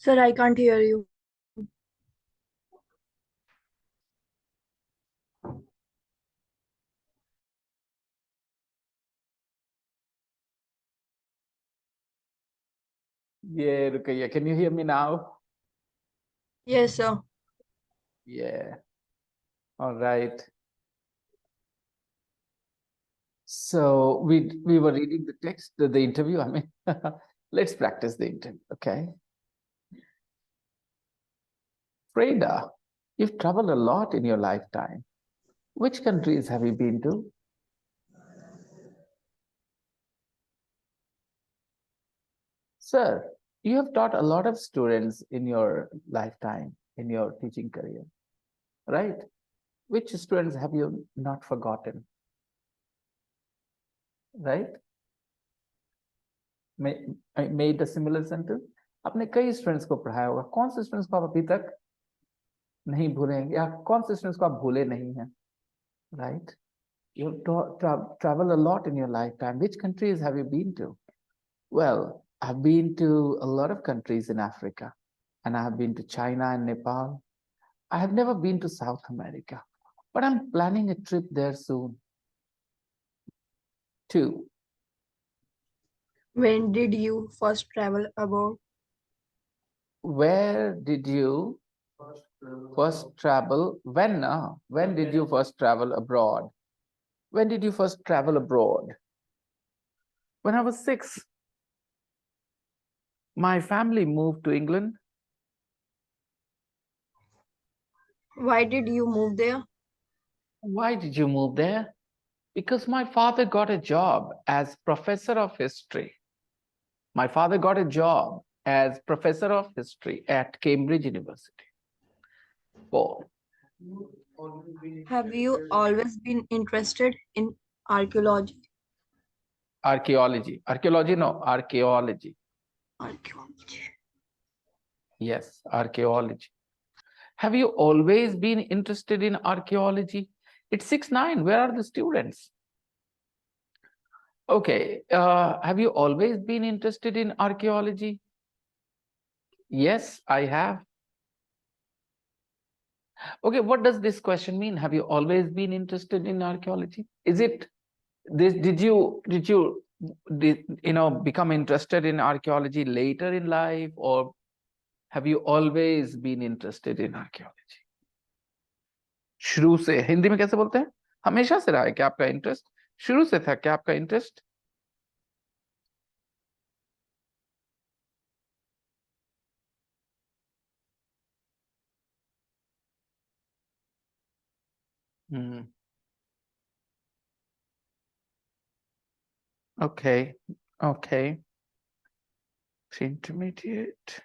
Sir, I can't hear you. Yeah, Rukaiya, can you hear me now? Yes, sir. Yeah. All right. So we were reading the text, the interview. I mean, let's practice the interview, okay? Freda, you've traveled a lot in your lifetime. Which countries have you been to? Sir, you have taught a lot of students in your lifetime, in your teaching career, right? Which students have you not forgotten, right? I made a similar sentence. आपने कई students को पढ़ाया होगा, कौन से students को आप अभी तक नहीं भूलेंगे या कौन से स्टूडेंट्स को आप भूले नहीं हैं, right? You travel a lot in your lifetime. Which countries have you been to? Well, I've been to a lot of countries in Africa, and I have been to China and Nepal. I have never been to South America, but I'm planning a trip there soon. 2. When did you first travel abroad? Where did you first travel? When did you first travel abroad? When did you first travel abroad? When I was 6. My family moved to England. Why did you move there? Why did you move there? Because my father got a job as professor of history. My father got a job as professor of history at Cambridge University. 4. Have you always been interested in archaeology? Archaeology. Archaeology, no, archaeology. Archaeology. Yes, archaeology. Have you always been interested in archaeology? It's 6-9. Where are the students? Okay. Have you always been interested in archaeology? Yes, I have. Okay, what does this question mean? Have you always been interested in archaeology? Is it this? Did you become interested in archaeology later in life, or have you always been interested in archaeology? शुरू से हिंदी में कैसे बोलते हैं? हमेशा से रहा है क्या आपका इंटरेस्ट? शुरू से था क्या आपका interest? Okay, okay. Intermediate.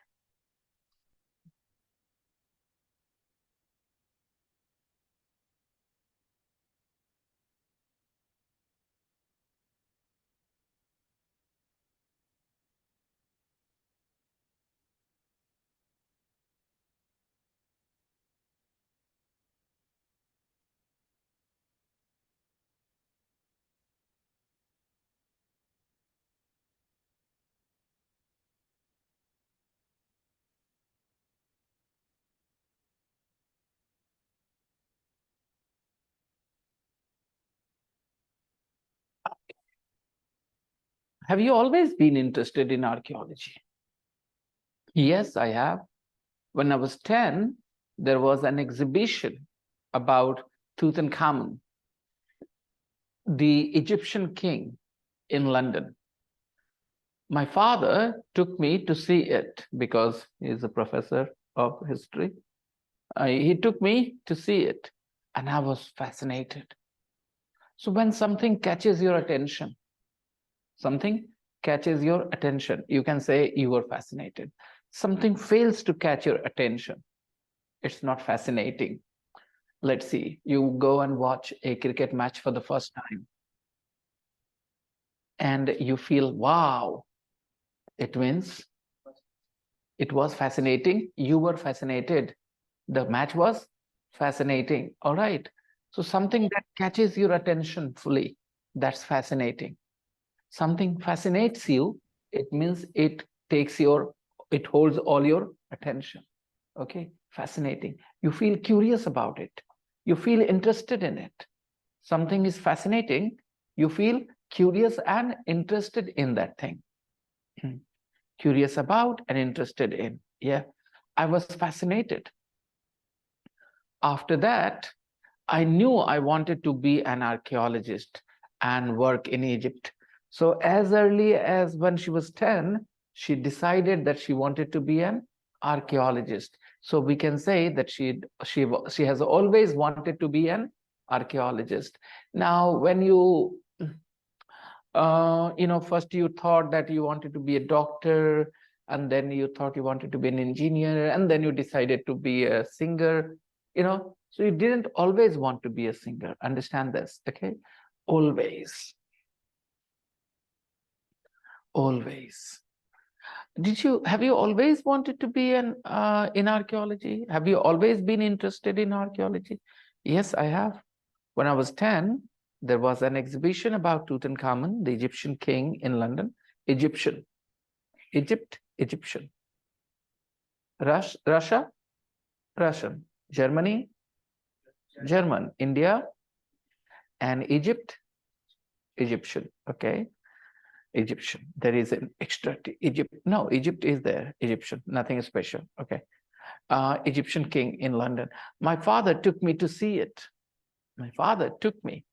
Have you always been interested in archaeology? Yes, I have. When I was 10, there was an exhibition about Tutankhamun, the Egyptian king, in London. My father took me to see it because he's a professor of history. He took me to see it, and I was fascinated. So when something catches your attention, you can say you were fascinated. Something fails to catch your attention, it's not fascinating. Let's see, you go and watch a cricket match for the first time, and you feel, wow, it wins. It was fascinating. You were fascinated. The match was fascinating. All right. So something that catches your attention fully, that's fascinating. Something fascinates you, it means it holds all your attention. Okay, fascinating. You feel curious about it. You feel interested in it. Something is fascinating. You feel curious and interested in that thing. Curious about and interested in. Yeah, I was fascinated. After that, I knew I wanted to be an archaeologist and work in Egypt. So as early as when she was 10, she decided that she wanted to be an archaeologist. So we can say that she has always wanted to be an archaeologist. Now, when first you thought that you wanted to be a doctor, and then you thought you wanted to be an engineer, and then you decided to be a singer, so you didn't always want to be a singer. Understand this, okay? Always, always. Have you always wanted to be in archaeology? Have you always been interested in archaeology? Yes, I have. When I was 10, there was an exhibition about Tutankhamun, the Egyptian king in London. Egyptian. Egyptian. Russia, Russian. Germany, German. India, and Egypt, Egyptian. Okay, Egyptian. There is an extra Egypt. No, Egypt is there. Egyptian. Nothing special. Okay. Egyptian king in London. My father took me to see it. My father took me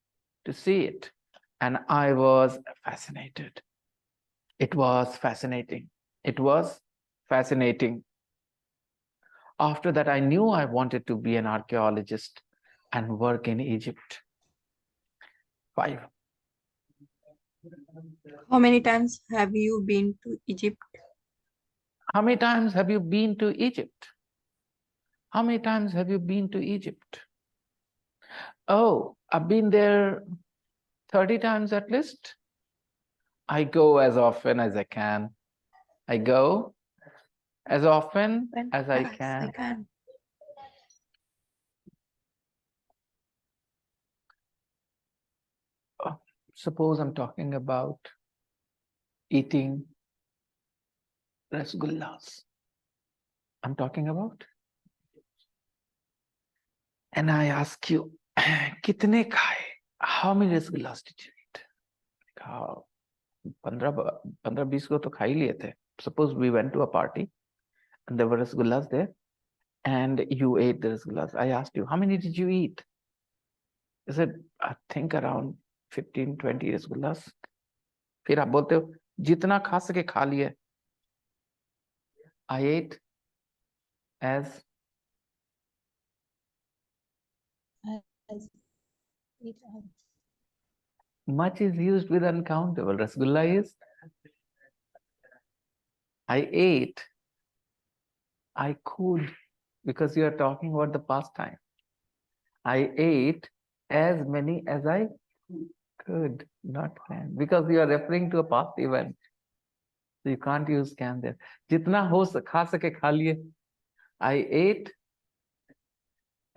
to see it, and I was fascinated. It was fascinating. It was fascinating. After that, I knew I wanted to be an archaeologist and work in Egypt. 5. How many times have you been to Egypt? How many times have you been to Egypt? How many times have you been to Egypt? Oh, I've been there 30 times at least. I go as often as I can. I go as often as I Yes, I can. can. Oh, suppose I'm talking about eating rasgullas. I'm talking about. And I ask you, kitne khaye? How many rasgullas did you eat? How? 15-20 को तो खा ही लिए थे. Suppose we went to a party and there were rasgullas there and you ate the rasgullas. I asked you, how many did you eat? I said, I think around 15-20 rasgullas. फिर आप बोलते हो जितना खा सके खा लिए. I ate as As it much is used with uncountable. Rasgulla is I ate, I could, because you are talking about the past time. I ate as many as I could, not can, because you are referring to a past event. So you can't use can there. जितना हो खा सके खा लिए. I ate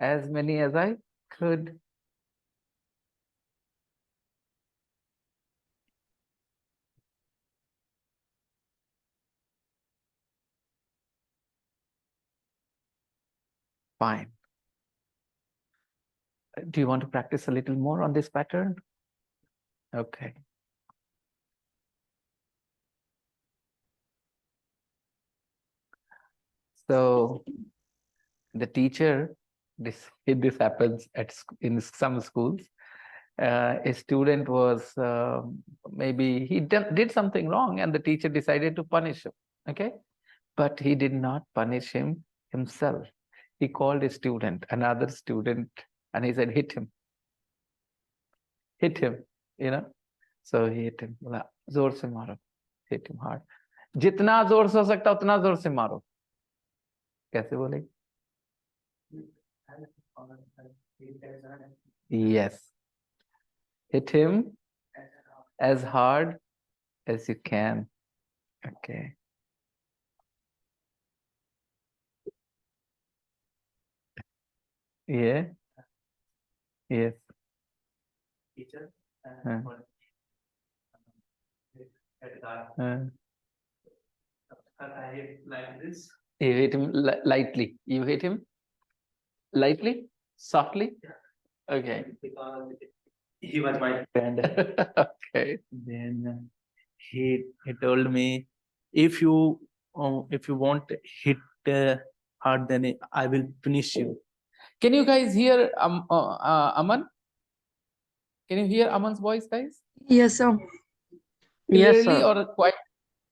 as many as I could. Fine. Do you want to practice a little more on this pattern? Okay. So the teacher, this happens in some schools. A student was maybe he did something wrong, and the teacher decided to punish him. Okay, but he did not punish him himself. He called a student, another student, and he said, hit him. You know, so he hit him. बोला जोर से मारो, hit him hard. जितना जोर से हो सकता उतना जोर से मारो. कैसे बोले? Yes. Hit him as hard as you can. Okay. Yeah. Yes. Uh, uh, You hit him lightly. You hit him lightly, softly. Okay. Because he was my friend. Okay. Then he told me, if you won't hit hard, then I will punish you. Can you guys hear Aman? Can you hear Aman's voice, guys? Yes, sir. Yes, Clearly sir. or quite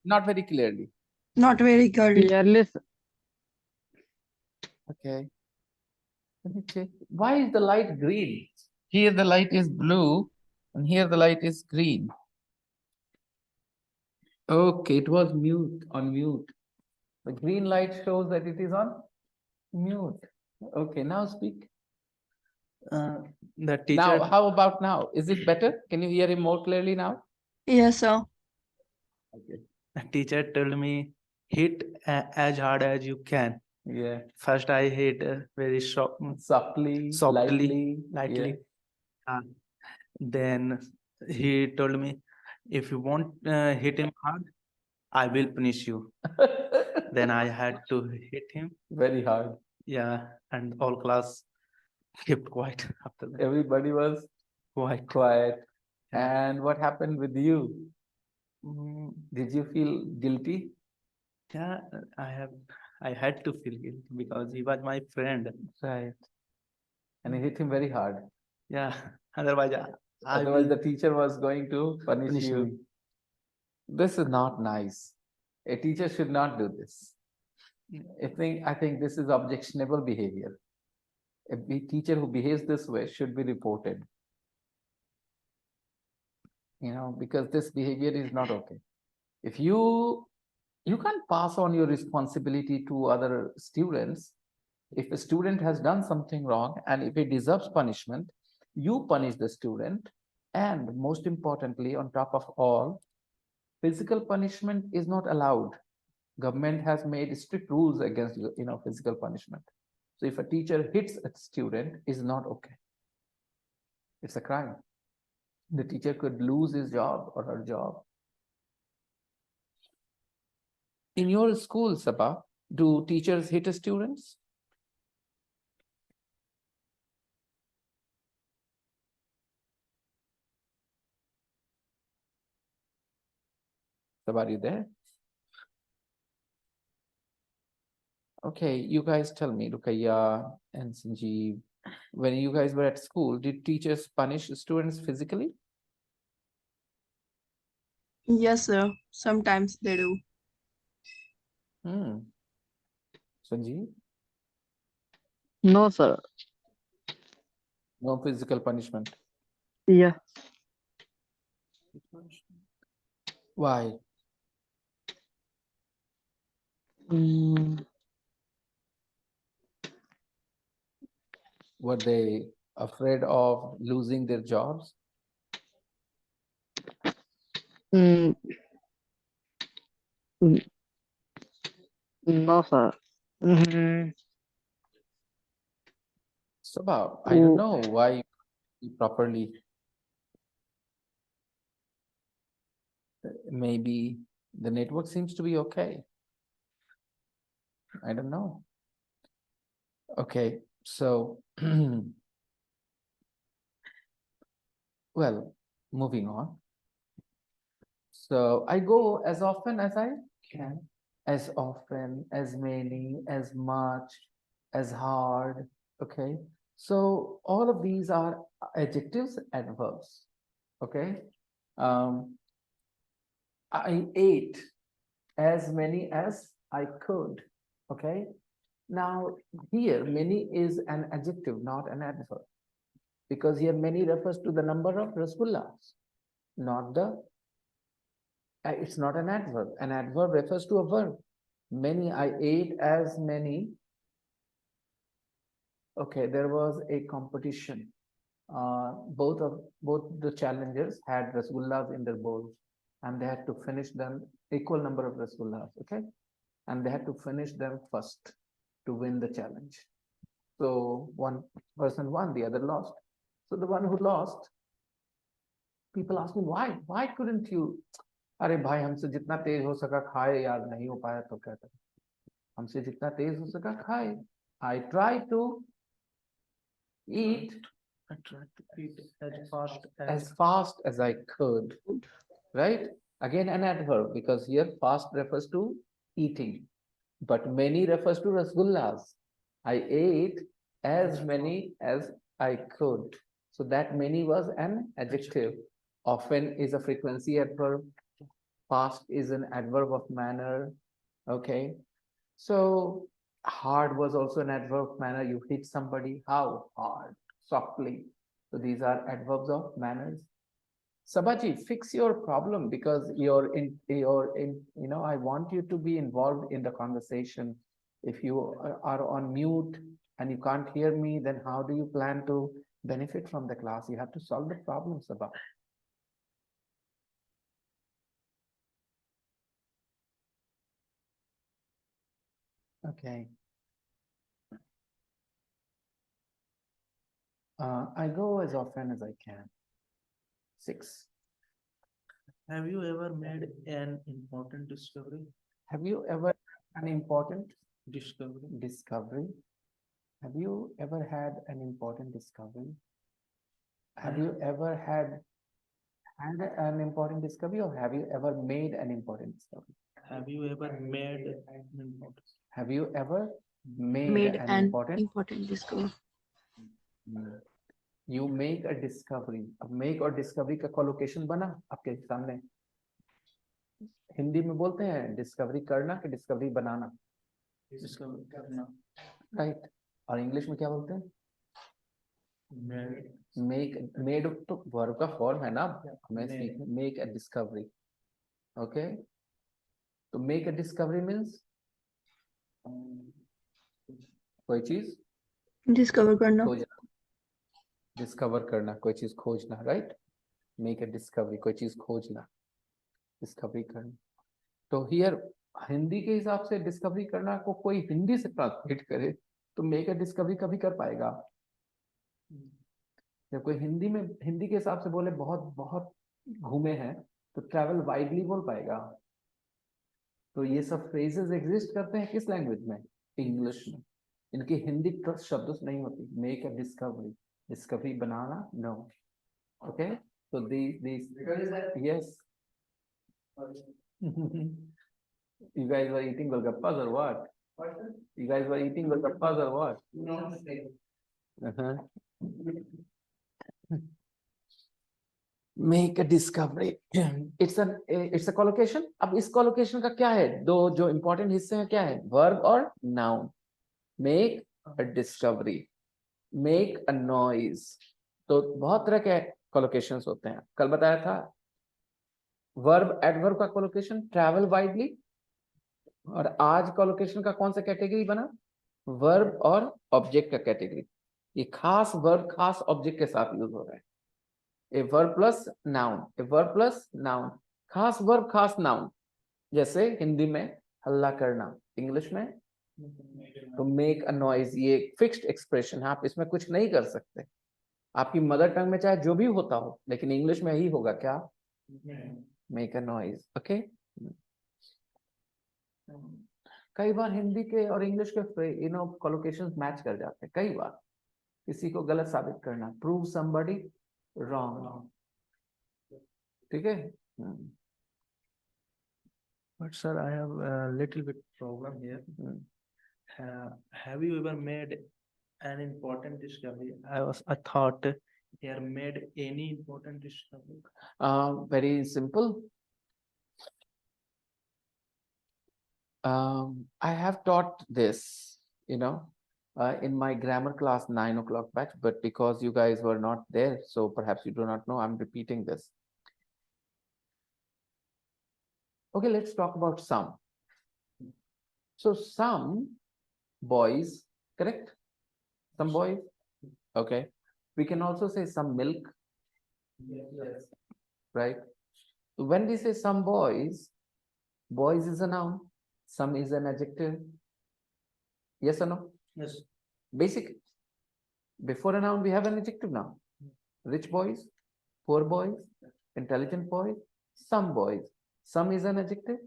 not very clearly? Not very good. Clearly, Okay. Let me check. Why is the light green? Here the light is blue, and here the light is green. Okay, it was on mute. The green light shows that it is on mute. Okay, now speak. The teacher. Now, how about now? Is it better? Can you hear him more clearly now? Yes, sir. Okay. The teacher told me, hit as hard as you can. Yeah. First, I hit very Softly, softly, lightly. Uh, then he told me, if you won't hit him hard, I will punish you. Then I had to hit him. Very hard. Yeah, and all class kept quiet after that. Everybody was quiet. Yeah. And what happened with you? Mm, Did you feel guilty? yeah, I had to feel guilty because he was my friend. Right. And you hit him very hard. Yeah, otherwise I Otherwise, will the teacher was going to punish punish you. me. This is not nice. A teacher should not do this. I think this is objectionable behavior. A teacher who behaves this way should be reported. Because this behavior is not okay. If you can't pass on your responsibility to other students. If a student has done something wrong and if he deserves punishment, you punish the student. And most importantly, on top of all, physical punishment is not allowed. Government has made strict rules against physical punishment. So if a teacher hits a student, is not okay. It's a crime. The teacher could lose his job or her job. In your school, Sabha, do teachers hit students? Sabha, are you there? Okay, you guys tell me, Rukaiya and Sanjeev, when you guys were at school, did teachers punish students physically? Yes, sir. Sometimes they do. Sanjeev, no, sir. no physical punishment. Yeah. Why? Mm, Were they afraid of losing their jobs? mm, mm, no, sir. Mm, Sabha, I don't oh, know why you properly. Maybe the network seems to be okay. I don't know. Okay, so well, moving on. So I go as often as I can, as often, as many, as much, as hard. Okay. So all of these are adjectives and verbs. Okay. Um, I ate as many as I could. Okay. Now here, many is an adjective, not an adverb, because here many refers to the number of rasgullas, not the it's not an adverb. An adverb refers to a verb. Many, I ate as many. Okay, there was a competition. Both the challengers had rasgullas in their bowls, and they had to finish them equal number of rasgullas. Okay, and they had to finish them first to win the challenge. So one person won, the other lost. So the one who lost, people ask me why? Why couldn't you? अरे भाई हमसे जितना तेज हो सका खाए यार नहीं हो पाया तो क्या करें हमसे जितना तेज हो सका खाए. I try to eat I tried to eat as fast as I could. Right? Again, an adverb, because here fast refers to eating, but many refers to rasgullas. I ate as many as I could. So that many was an adjective. Often is a frequency adverb. Fast is an adverb of manner. Okay. So hard was also an adverb of manner. You hit somebody. How hard? Softly. So these are adverbs of manners. Sabaji, fix your problem, because I want you to be involved in the conversation. If you are on mute and you can't hear me, then how do you plan to benefit from the class? You have to solve the problems about. Okay. I go as often as I can. 6. Have you ever made an important discovery? Have you ever an important Discovery. discovery? Have you ever had an important discovery? Have you ever had an important discovery, or have you ever made an important discovery? Have you ever made an important? Have you ever made Made an an important? important discovery. You make a discovery. अब make और discovery का collocation बना आपके सामने. हिंदी में बोलते हैं discovery करना कि डिस्कवरी बनाना. Discover करना. राइट. और इंग्लिश में क्या बोलते हैं? मेड तो वर्ब का फॉर्म है ना. हमें मेक अ डिस्कवरी. ओके. तो मेक अ डिस्कवरी मीन्स कोई चीज डिस्कवर करना. खोजना. डिस्कवर करना, कोई चीज खोजना. राइट. मेक अ डिस्कवरी, कोई चीज खोजना, डिस्कवरी करना. तो हियर हिंदी के हिसाब से डिस्कवरी करना को कोई हिंदी से ट्रांसलेट करे तो मेक अ डिस्कवरी कभी कर पाएगा. जब कोई हिंदी के हिसाब से बोले बहुत बहुत घूमे हैं तो ट्रैवल वाइडली बोल पाएगा. तो ये सब फ्रेजेस एग्जिस्ट करते हैं किस लैंग्वेज में? इंग्लिश में. इनकी हिंदी शब्द नहीं होती. मेक अ डिस्कवरी, डिस्कवरी बनाना, नो. ओके. तो these yes. You guys were eating golgappas or what? You guys were eating golgappas or what? Uh-huh. Make a discovery. It's a collocation. अब इस collocation का क्या है? दो जो important हिस्से हैं क्या है? Verb और noun. Make a discovery. Make a noise. तो बहुत तरह के collocations होते हैं. कल बताया था verb adverb का collocation travel widely. और आज collocation का कौन सा कैटेगरी बना? Verb और object का कैटेगरी. ये खास verb खास object के साथ यूज हो रहा है. A verb plus noun, a verb plus noun. खास verb खास noun. जैसे हिंदी में हल्ला करना, इंग्लिश में तो make a noise. ये फिक्स्ड एक्सप्रेशन है, आप इसमें कुछ नहीं कर सकते. आपकी मदर टंग में चाहे जो भी होता हो, लेकिन इंग्लिश में ही होगा. क्या? make a noise. ओके. कई बार हिंदी के और इंग्लिश के collocations मैच कर जाते हैं. कई बार किसी को गलत साबित करना, prove somebody wrong. ठीक है. But sir, I have a little bit problem here. Have you ever made an important discovery? I thought here made any important discovery. Very simple. I have taught this, in my grammar class 9 o'clock batch, but because you guys were not there, so perhaps you do not know, I'm repeating this. Okay, let's talk about some. So some boys, correct? Some boys. Okay. We can also say some milk. Yes. Right? So when we say some boys is a noun, some is an adjective. Yes or no? Yes. Basic. Before a noun, we have an adjective now. Rich boys, poor boys, intelligent boys, some boys. Some is an adjective,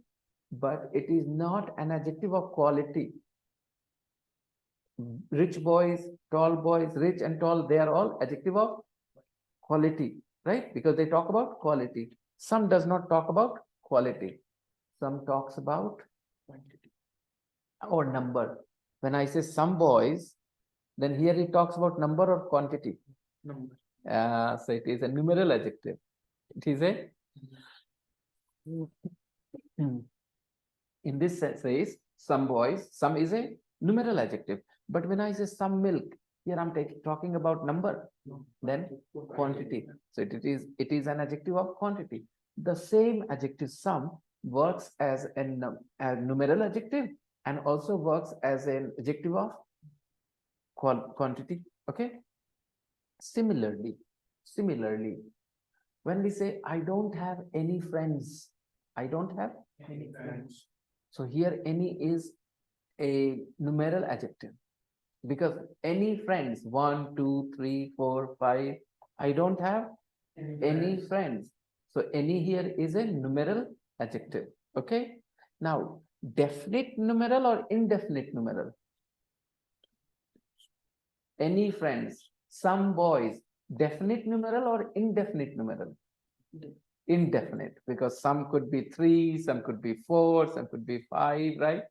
but it is not an adjective of quality. Rich boys, tall boys, rich and tall, they are all adjective of quality, right? Because they talk about quality. Some does not talk about quality. Some talks about Quantity. or number. When I say some boys, then here it talks about number or quantity. Number. So it is a numeral adjective. It is a in this says some boys, some is a numeral adjective. But when I say some milk, here I'm talking about number, then quantity. So it is an adjective of quantity. The same adjective some works as a numeral adjective and also works as an adjective of quantity. Okay. Similarly, when we say I don't have any friends, I don't have Any friends. so here any is a numeral adjective because any friends, 1, 2, 3, 4, 5, I don't have any friends. So any here is a numeral adjective. Okay. Now, definite numeral or indefinite numeral? Any friends, some boys, definite numeral or indefinite numeral? Indefinite, because some could be 3, some could be 4, some could be 5, right?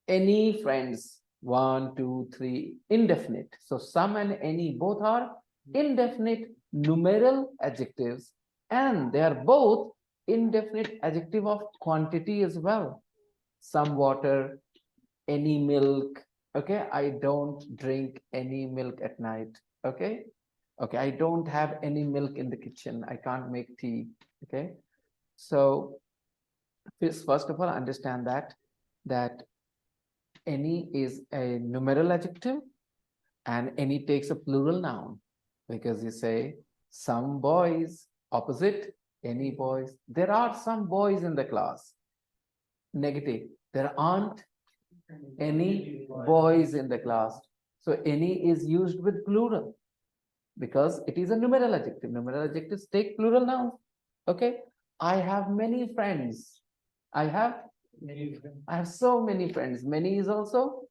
Any friends, 1, 2, 3, indefinite. So some and any both are indefinite numeral adjectives, and they are both indefinite adjective of quantity as well. Some water, any milk. Okay, I don't drink any milk at night. Okay, okay, I don't have any milk in the kitchen. I can't make tea. Okay, so first of all, understand that any is a numeral adjective and any takes a plural noun because you say some boys, opposite any boys. There are some boys in the class. Negative. There aren't any boys in the class. So any is used with plural because it is a numeral adjective. Numeral adjectives take plural nouns. Okay. I have many friends. I have so many friends. Many is also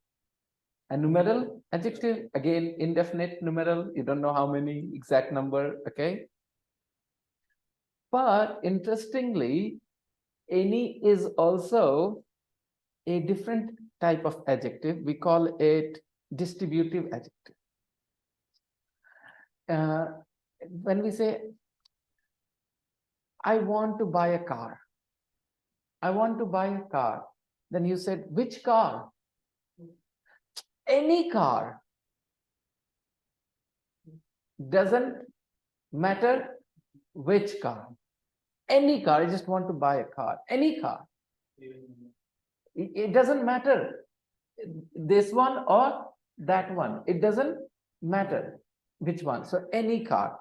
a numeral adjective. Again, indefinite numeral. You don't know how many exact number. Okay. But interestingly, any is also a different type of adjective. We call it distributive adjective. Uh, when we say, I want to buy a car, I want to buy a car, then you said, which car? Any car. Doesn't matter which car. Any car. I just want to buy a car. Any car. It doesn't matter this one or that one. It doesn't matter which one. So any car.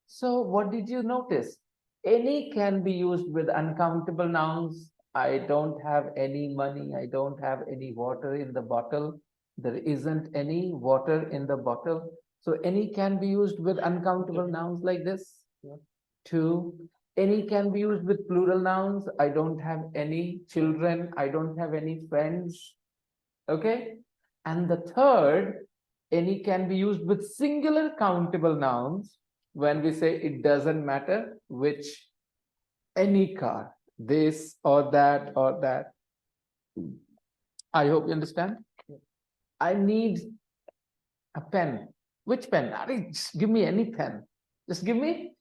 So what did you notice? Any can be used with uncountable nouns. I don't have any money. I don't have any water in the bottle. There isn't any water in the bottle. So any can be used with uncountable nouns like this. 2, any can be used with plural nouns. I don't have any children. I don't have any friends. Okay. And the third, any can be used with singular countable nouns when we say it doesn't matter which, any car, this or that or that. I hope you understand. I need a pen. Which pen? Just give me any pen. Just give me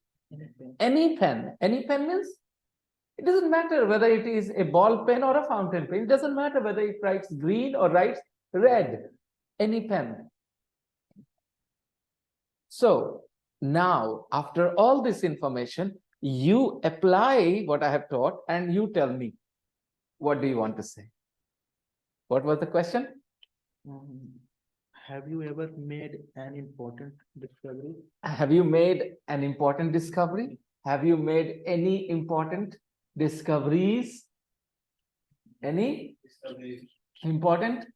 any pen. Any pen means it doesn't matter whether it is a ball pen or a fountain pen. It doesn't matter whether it writes green or writes red. Any pen. So now, after all this information, you apply what I have taught and you tell me, what do you want to say? What was the question? Have you ever made an important discovery? Have you made an important discovery? Have you made any important discoveries? Any important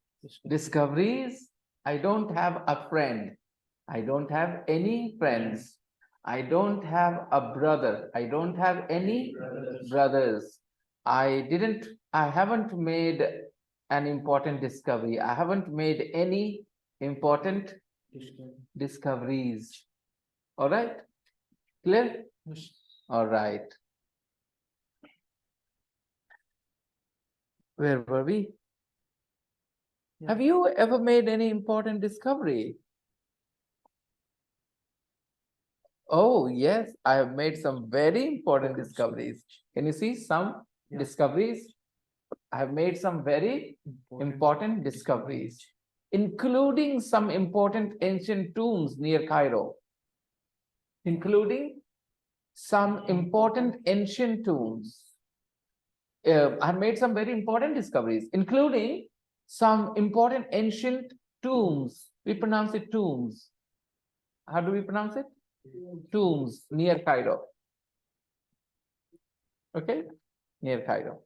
discoveries? I don't have a friend. I don't have any friends. I don't have a brother. I don't have any brothers. I haven't made an important discovery. I haven't made any important discoveries. All right, clear? All right. Where were we? Have you ever made any important discovery? Oh, yes, I have made some very important discoveries. Can you see some discoveries? I have made some very important discoveries, including some important ancient tombs near Cairo. Including some important ancient tombs. I made some very important discoveries, including some important ancient tombs. We pronounce it tombs. How do we pronounce it? Tombs near Cairo. Okay, near Cairo.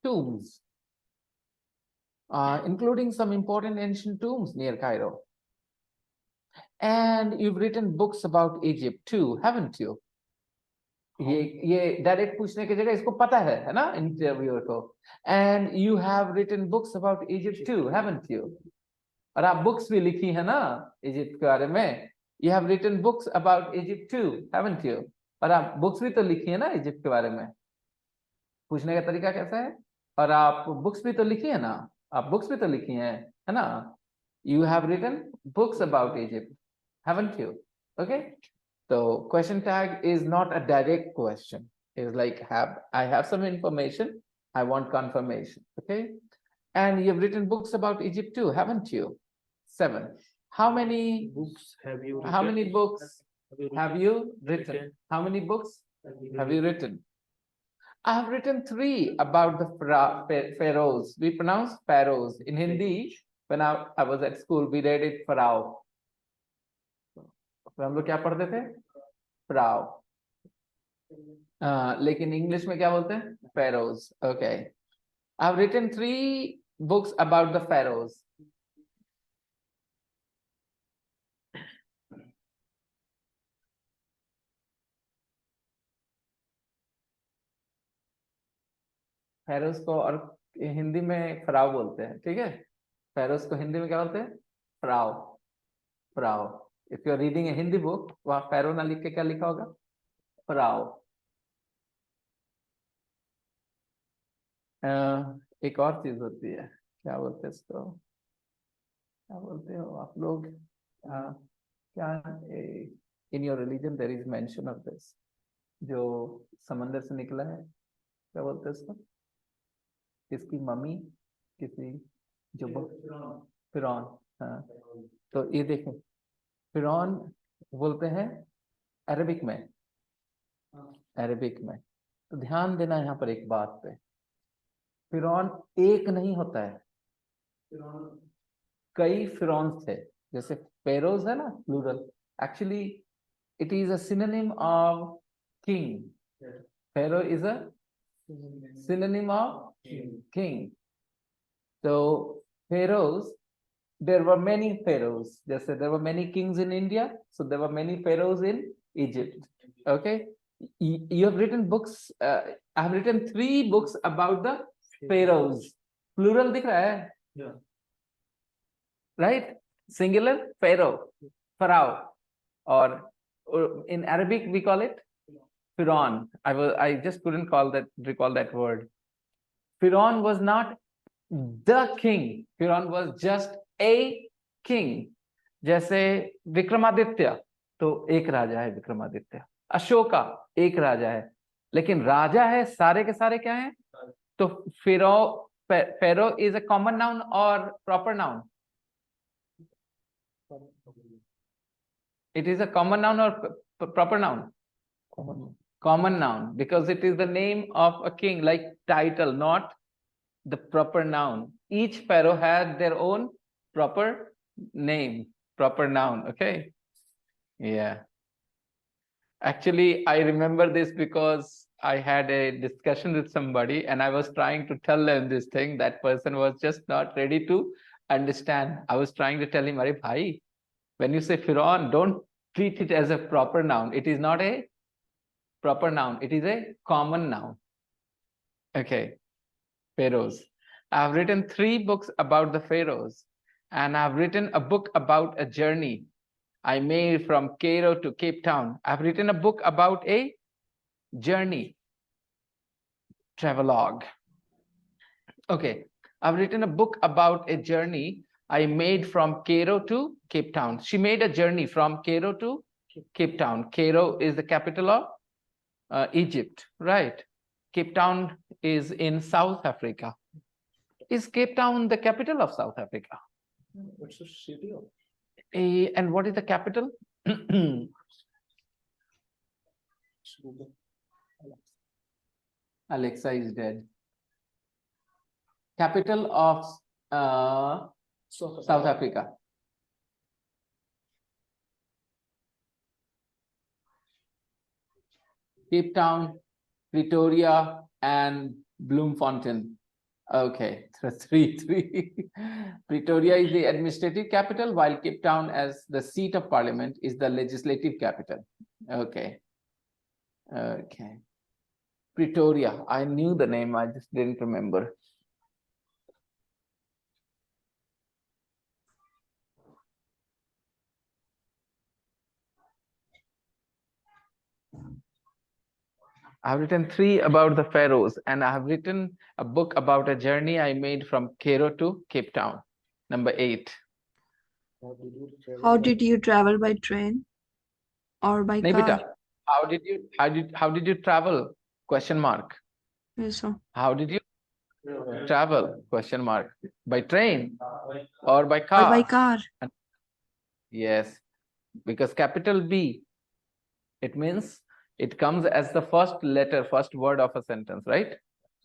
Tombs, including some important ancient tombs near Cairo. And you've written books about Egypt too, haven't you? ये direct पूछने की जगह इसको पता है ना interviewer को. And you have written books about Egypt too, haven't you? और आप बुक्स भी लिखी है ना इजिप्ट के बारे में. You have written books about Egypt too, haven't you? और आप बुक्स भी तो लिखी है ना इजिप्ट के बारे में. पूछने का तरीका कैसा है? और आप बुक्स भी तो लिखी है ना, आप बुक्स भी तो लिखी हैं, है ना? You have written books about Egypt, haven't you? Okay. So question tag is not a direct question. It's like I have some information. I want confirmation. Okay. And you've written books about Egypt too, haven't you? 7. How many books have you written? How many books have you written? How many books have you written? I have written 3 about the pharaohs. We pronounce pharaohs. In Hindi, when I was at school, we read it pharaoh. तो हम लोग क्या पढ़ते थे? Frau. लेकिन English में क्या बोलते हैं? pharaohs. Okay. I've written 3 books about the pharaohs. pharaohs को और हिंदी में फ्राउ बोलते हैं, ठीक है? pharaohs को हिंदी में क्या बोलते हैं? Frau. Frau. If you are reading a Hindi book, वहाँ pharaoh ना लिख के क्या लिखा होगा? फ्राउ. एक और चीज होती है, क्या बोलते हैं इसको? क्या बोलते हो आप लोग? क्या in your religion there is mention of this, जो समंदर से निकला है, क्या बोलते हैं इसको? किसकी मम्मी, किसी जो फिरौन. हाँ, तो ये देखें, फिरौन बोलते हैं अरबिक में. अरबिक में. तो ध्यान देना यहाँ पर एक बात पे, फिरौन एक नहीं होता है, कई फिरौन थे. जैसे फेरोज है ना, plural. Actually it is a synonym of king. Pharaoh is a synonym of king. So pharaohs, there were many pharaohs. Just there were many kings in India, so there were many pharaohs in Egypt. Okay, you have written books. I have written 3 books about the pharaohs. Plural दिख रहा है? Yeah. Right? Singular pharaoh, pharaoh, or in Arabic we call it Firon. I just couldn't recall that word. Firon was not the king. Firon was just a king. जैसे विक्रमादित्य तो एक राजा है, विक्रमादित्य. अशोका एक राजा है, लेकिन राजा है सारे के सारे क्या हैं? तो फेरो इज अ कॉमन नाउन और proper noun? It is a common noun or proper noun? Common noun, because it is the name of a king, like title, not the proper noun. Each pharaoh had their own proper name, proper noun. Okay. Yeah. Actually, I remember this because I had a discussion with somebody and I was trying to tell them this thing. That person was just not ready to understand. I was trying to tell him, Arey bhai, when you say Firon, don't treat it as a proper noun. It is not a proper noun. It is a common noun. Okay. Pharaohs. I've written 3 books about the pharaohs, and I've written a book about a journey I made from Cairo to Cape Town. I've written a book about a journey, travelogue. Okay, I've written a book about a journey I made from Cairo to Cape Town. She made a journey from Cairo to Cape Town. Cairo is the capital of Egypt, right? Cape Town is in South Africa. Is Cape Town the capital of South Africa? It's a city of And what is the capital? Alexa is dead. Capital of South Africa. Cape Town, Pretoria, and Bloemfontein. Okay, 3-3. Pretoria is the administrative capital, while Cape Town, as the seat of parliament, is the legislative capital. Okay. Okay. Pretoria. I knew the name, I just didn't remember. I've written 3 about the pharaohs, and I have written a book about a journey I made from Cairo to Cape Town. Number 8. How did you travel by train or by car? Nebita, how did you travel? Question mark. Yes, sir. How did you travel? Question mark. By train or by car? Or by car. Yes, because capital B, it means it comes as the first letter, first word of a sentence, right?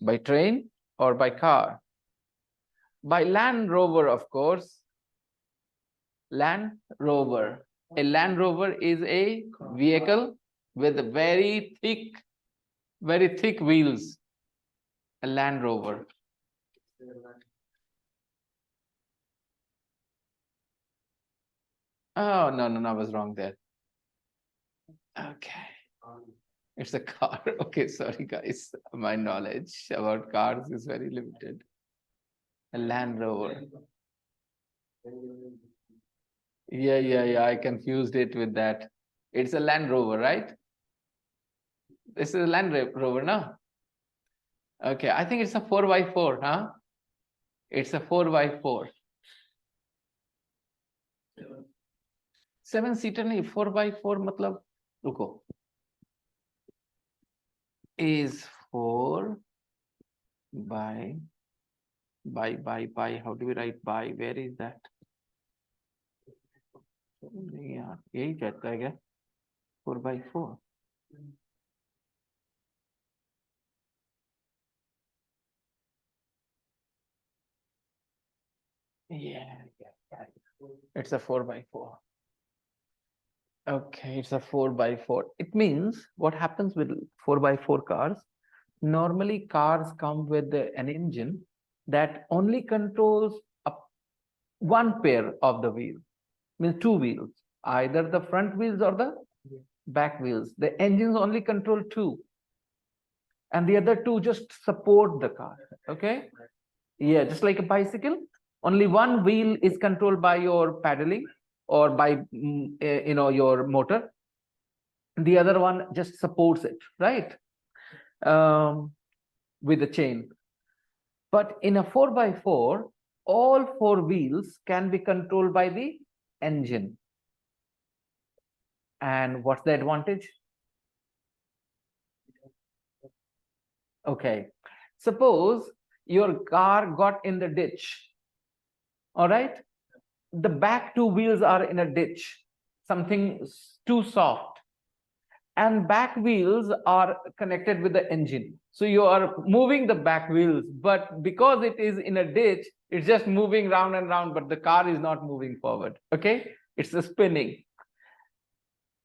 By train or by car? By Land Rover, of course. Land Rover. A Land Rover is a vehicle with very thick wheels. A Land Rover. Oh, no, I was wrong there. Okay. It's a car. Okay, sorry, guys. My knowledge about cars is very limited. A Land Rover. Yeah. I confused it with that. It's a Land Rover, right? This is a Land Rover, no? Okay, I think it's a 4x4, huh? It's a 4x4. 7-seater नहीं, 4x4 मतलब रुको. Is 4 by, how do we write by? Where is that? Yeah, यही कहता है क्या? 4x4. Yeah. It's a 4x4. Okay, it's a 4x4. It means what happens with 4x4 cars? Normally, cars come with an engine that only controls one pair of the wheels, means 2 wheels, either the front wheels or the back wheels. The engines only control 2, and the other 2 just support the car. Okay, yeah, just like a bicycle, only one wheel is controlled by your paddling or by your motor. The other one just supports it, right? With the chain. But in a 4x4, all 4 wheels can be controlled by the engine. And what's the advantage? Okay, suppose your car got in the ditch. All right, the back 2 wheels are in a ditch, something too soft, and back wheels are connected with the engine. So you are moving the back wheels, but because it is in a ditch, it's just moving round and round, but the car is not moving forward. Okay, it's a spinning.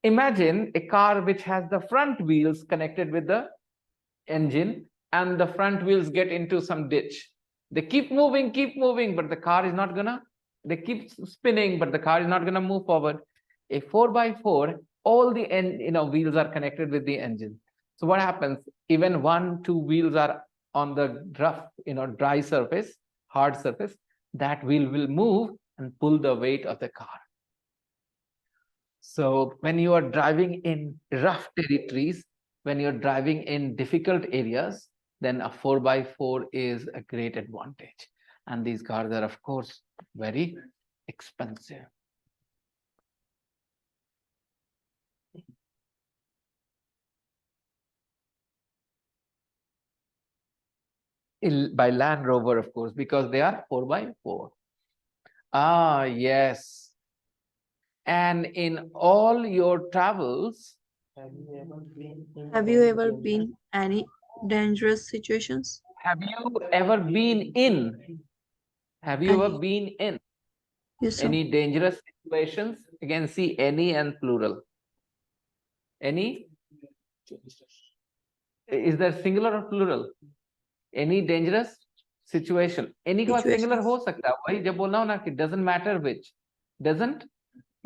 Imagine a car which has the front wheels connected with the engine, and the front wheels get into some ditch. They keep moving, but the car is not gonna, they keep spinning, but the car is not gonna move forward. A 4x4, all the wheels are connected with the engine. So what happens? Even 1, 2 wheels are on the rough, dry surface. hard surface, that wheel will move and pull the weight of the car. So when you are driving in rough territories, when you're driving in difficult areas, then a 4x4 is a great advantage. And these cars are, of course, very expensive. By Land Rover, of course, because they are 4x4. Ah, yes. And in all your travels, Have you ever been any dangerous situations? have you ever been in? Have you ever Any? been in Yes, sir. any dangerous situations? Again, see any and plural. Any? Is there singular or plural? Any dangerous situation? Any का बाद singular हो सकता है. वही जब बोलना हो ना कि doesn't matter which. Doesn't?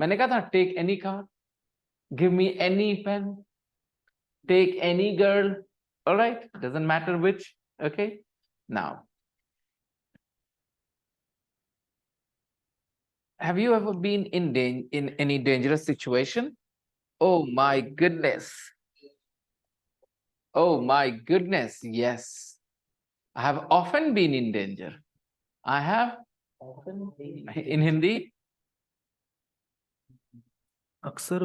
मैंने कहा था take any car. Give me any pen. Take any girl. All right. Doesn't matter which. Okay. Now, have you ever been in any dangerous situation? Oh my goodness. Oh my goodness. Yes. I have often been in danger. I have in Hindi. अक्सर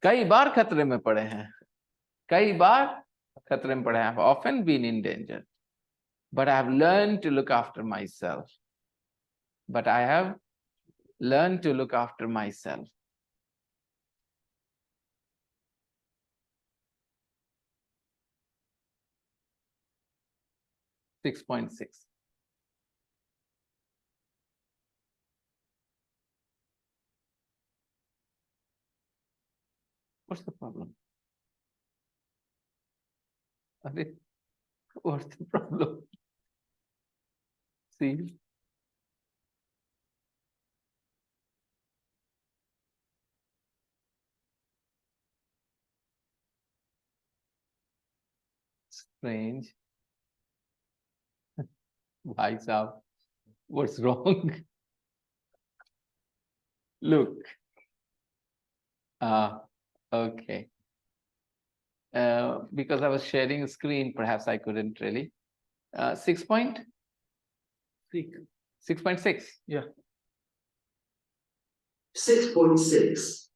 कई बार खतरे में पड़े हैं. कई बार खतरे में पड़े हैं. I've often been in danger. But I have learned to look after myself. But I have learned to look after myself. Six point six. What's the problem? What's the problem? See? Strange. Bhai Saab, what's wrong? Look. Okay. Because I was sharing a screen, perhaps I couldn't really. 6.6. 6.6. Yeah. 6.6.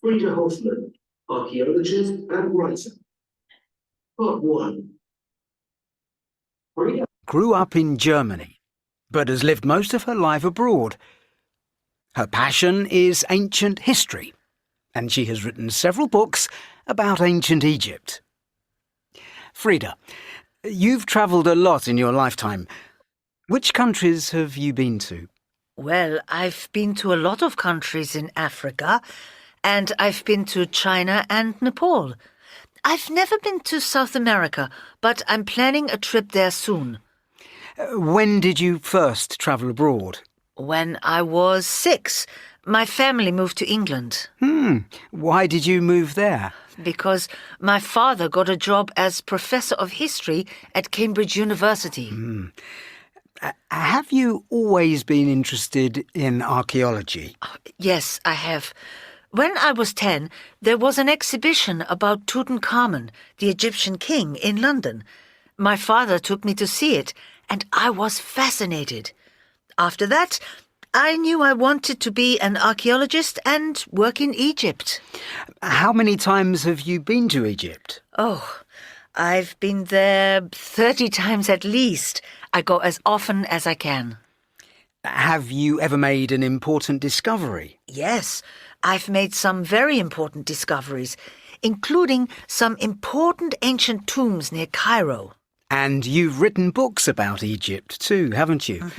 Frieda Hoffman, archaeologist and writer. Part 1. Frieda Grew up in Germany, but has lived most of her life abroad. Her passion is ancient history, and she has written several books about ancient Egypt. Frieda, you've travelled a lot in your lifetime. Which countries have you been to? Well, I've been to a lot of countries in Africa, and I've been to China and Nepal. I've never been to South America, but I'm planning a trip there soon. When did you first travel abroad? When I was 6, my family moved to England. Why did you move there? Because my father got a job as professor of history at Cambridge University. Have you always been interested in archaeology? Yes, I have. When I was 10, there was an exhibition about Tutankhamun, the Egyptian king, in London. My father took me to see it, and I was fascinated. After that, I knew I wanted to be an archaeologist and work in Egypt. How many times have you been to Egypt? Oh, I've been there 30 times at least. I go as often as I can. Have you ever made an important discovery? Yes, I've made some very important discoveries, including some important ancient tombs near Cairo. And you've written books about Egypt too, haven't you?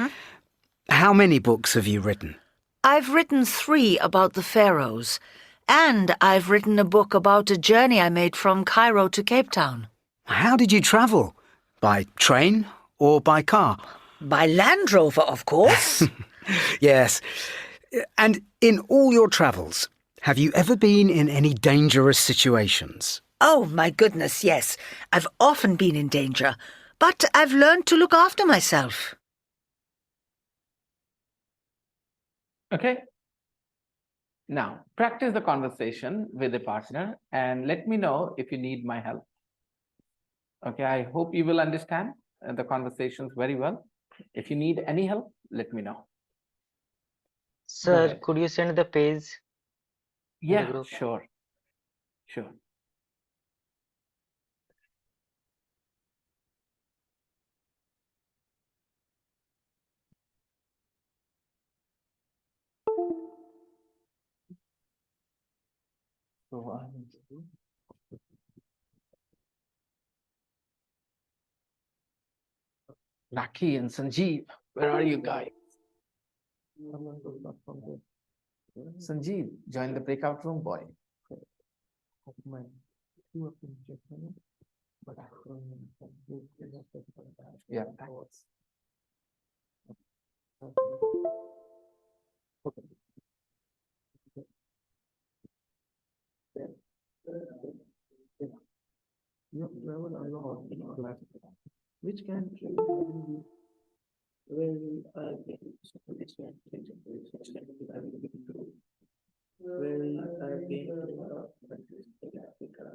How many books have you written? I've written 3 about the pharaohs, and I've written a book about a journey I made from Cairo to Cape Town. How did you travel? By train or by car? By Land Rover, of course. Yes. And in all your travels, have you ever been in any dangerous situations? Oh, my goodness, yes. I've often been in danger, But I've learned to look after myself. Okay. Now, practice the conversation with a partner and let me know if you need my help. Okay, I hope you will understand the conversations very well. If you need any help, let me know. Sir, ahead. could you send the page in the Yeah, group? sure. Sure. Rakhi and Sanjeev, where are you guys? Sanjeev, join the breakout room, boy. Yeah, thanks. Which country where I've been to Africa.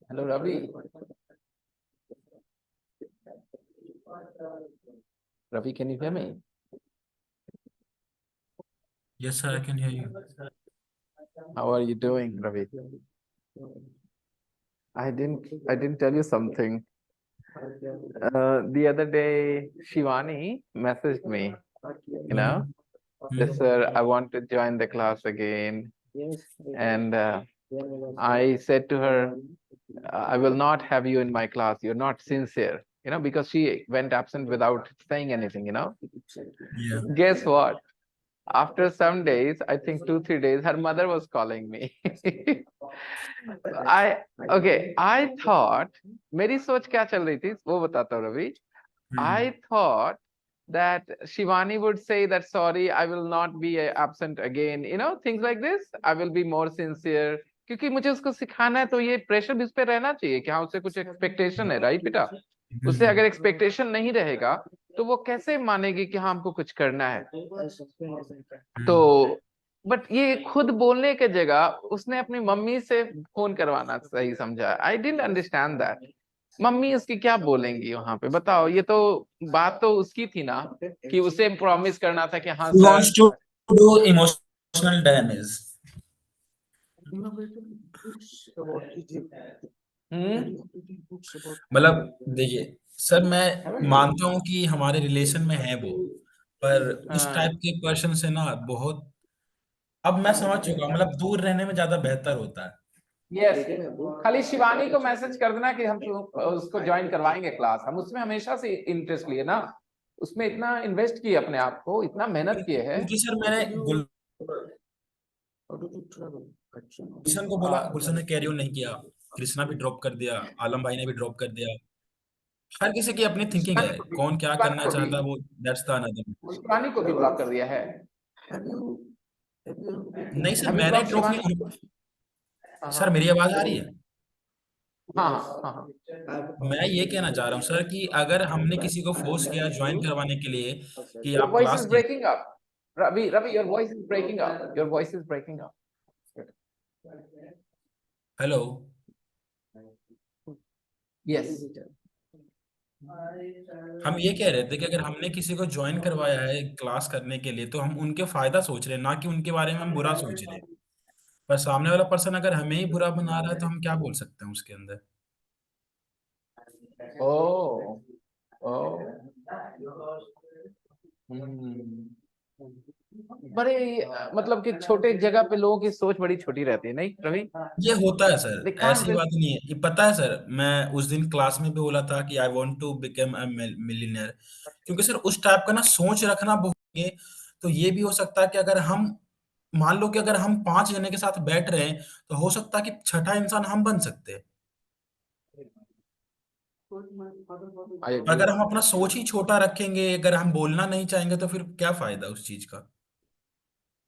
Hello, Ravi. Ravi, can you hear me? Yes, sir, I can hear you. How are you doing, Ravi? I didn't tell you something. The other day, Shivani messaged me, yes, sir, I want to join the class again. And I said to her, I will not have you in my class. You're not sincere, because she went absent without saying anything, Yeah. Guess what? After some days, I think 2-3 days, her mother was calling me. I thought, मेरी सोच क्या चल रही थी वो बताता हूँ Ravi. I thought that Shivani would say that sorry, I will not be absent again, things like this. I will be more sincere. क्योंकि मुझे उसको सिखाना है तो ये प्रेशर भी उस पे रहना चाहिए कि हाँ उससे कुछ एक्सपेक्टेशन है, राइट बेटा? उससे अगर एक्सपेक्टेशन नहीं रहेगा तो वो कैसे मानेगी कि हाँ हमको कुछ करना है. तो बट ये खुद बोलने के जगह उसने अपनी मम्मी से फोन करवाना सही समझा. I didn't understand that. Mummy उसकी क्या बोलेंगी वहां पे, बताओ. ये तो बात तो उसकी थी ना कि उसे प्रॉमिस करना था कि हाँ He wants sir. to do emotional damage. मतलब देखिए सर, मैं मानता हूँ कि हमारे रिलेशन में है वो, पर उस टाइप के पर्सन से ना बहुत, अब मैं समझ चुका हूँ, मतलब दूर रहने में ज्यादा बेहतर होता है. यस, खाली शिवानी को मैसेज कर देना कि हम उसको ज्वाइन करवाएंगे क्लास. हम उसमें हमेशा से इंटरेस्ट लिए ना, उसमें इतना इन्वेस्ट किए अपने आप को, इतना मेहनत किए है. क्योंकि सर मैंने गुलशन को बोला, गुलशन ने कैरी ऑन नहीं किया, कृष्णा भी ड्रॉप कर दिया, आलम भाई ने भी ड्रॉप कर दिया. हर किसी की अपनी थिंकिंग है, कौन क्या करना चाहता है वो, दैट्स द अनदर. शिवानी को भी ब्लॉक कर दिया है. नहीं सर, मैंने ड्रॉप नहीं. सर मेरी आवाज आ रही है? हाँ हाँ. मैं ये कहना चाह रहा हूँ सर कि अगर हमने किसी को फोर्स किया ज्वाइन करवाने के लिए कि Your आप voice क्लास is कीजिए. breaking up. Ravi, your voice is breaking up. Your voice is breaking up. Hello. Yes. हम ये कह रहे थे कि अगर हमने किसी को ज्वाइन करवाया है क्लास करने के लिए तो हम उनके फायदा सोच रहे हैं, ना कि उनके बारे में हम बुरा सोच रहे हैं. पर सामने वाला पर्सन अगर हमें ही बुरा बना रहा है तो हम क्या बोल सकते हैं उसके अंदर. Oh. Oh. बड़े मतलब कि छोटे जगह पे लोगों की सोच बड़ी छोटी रहती है, नहीं रवि? ये होता है सर, They can't ऐसी बात नहीं है. ये पता है सर, मैं उस दिन क्लास में भी बोला था कि I want to become a millionaire, क्योंकि सर उस टाइप का ना सोच रखना बहुत है. तो ये भी हो सकता है कि अगर हम मान लो कि अगर हम 5 जने के साथ बैठ रहे हैं तो हो सकता है कि छठा इंसान हम बन सकते हैं. I agree. अगर हम अपना सोच ही छोटा रखेंगे, अगर हम बोलना नहीं चाहेंगे तो फिर क्या फायदा उस चीज का?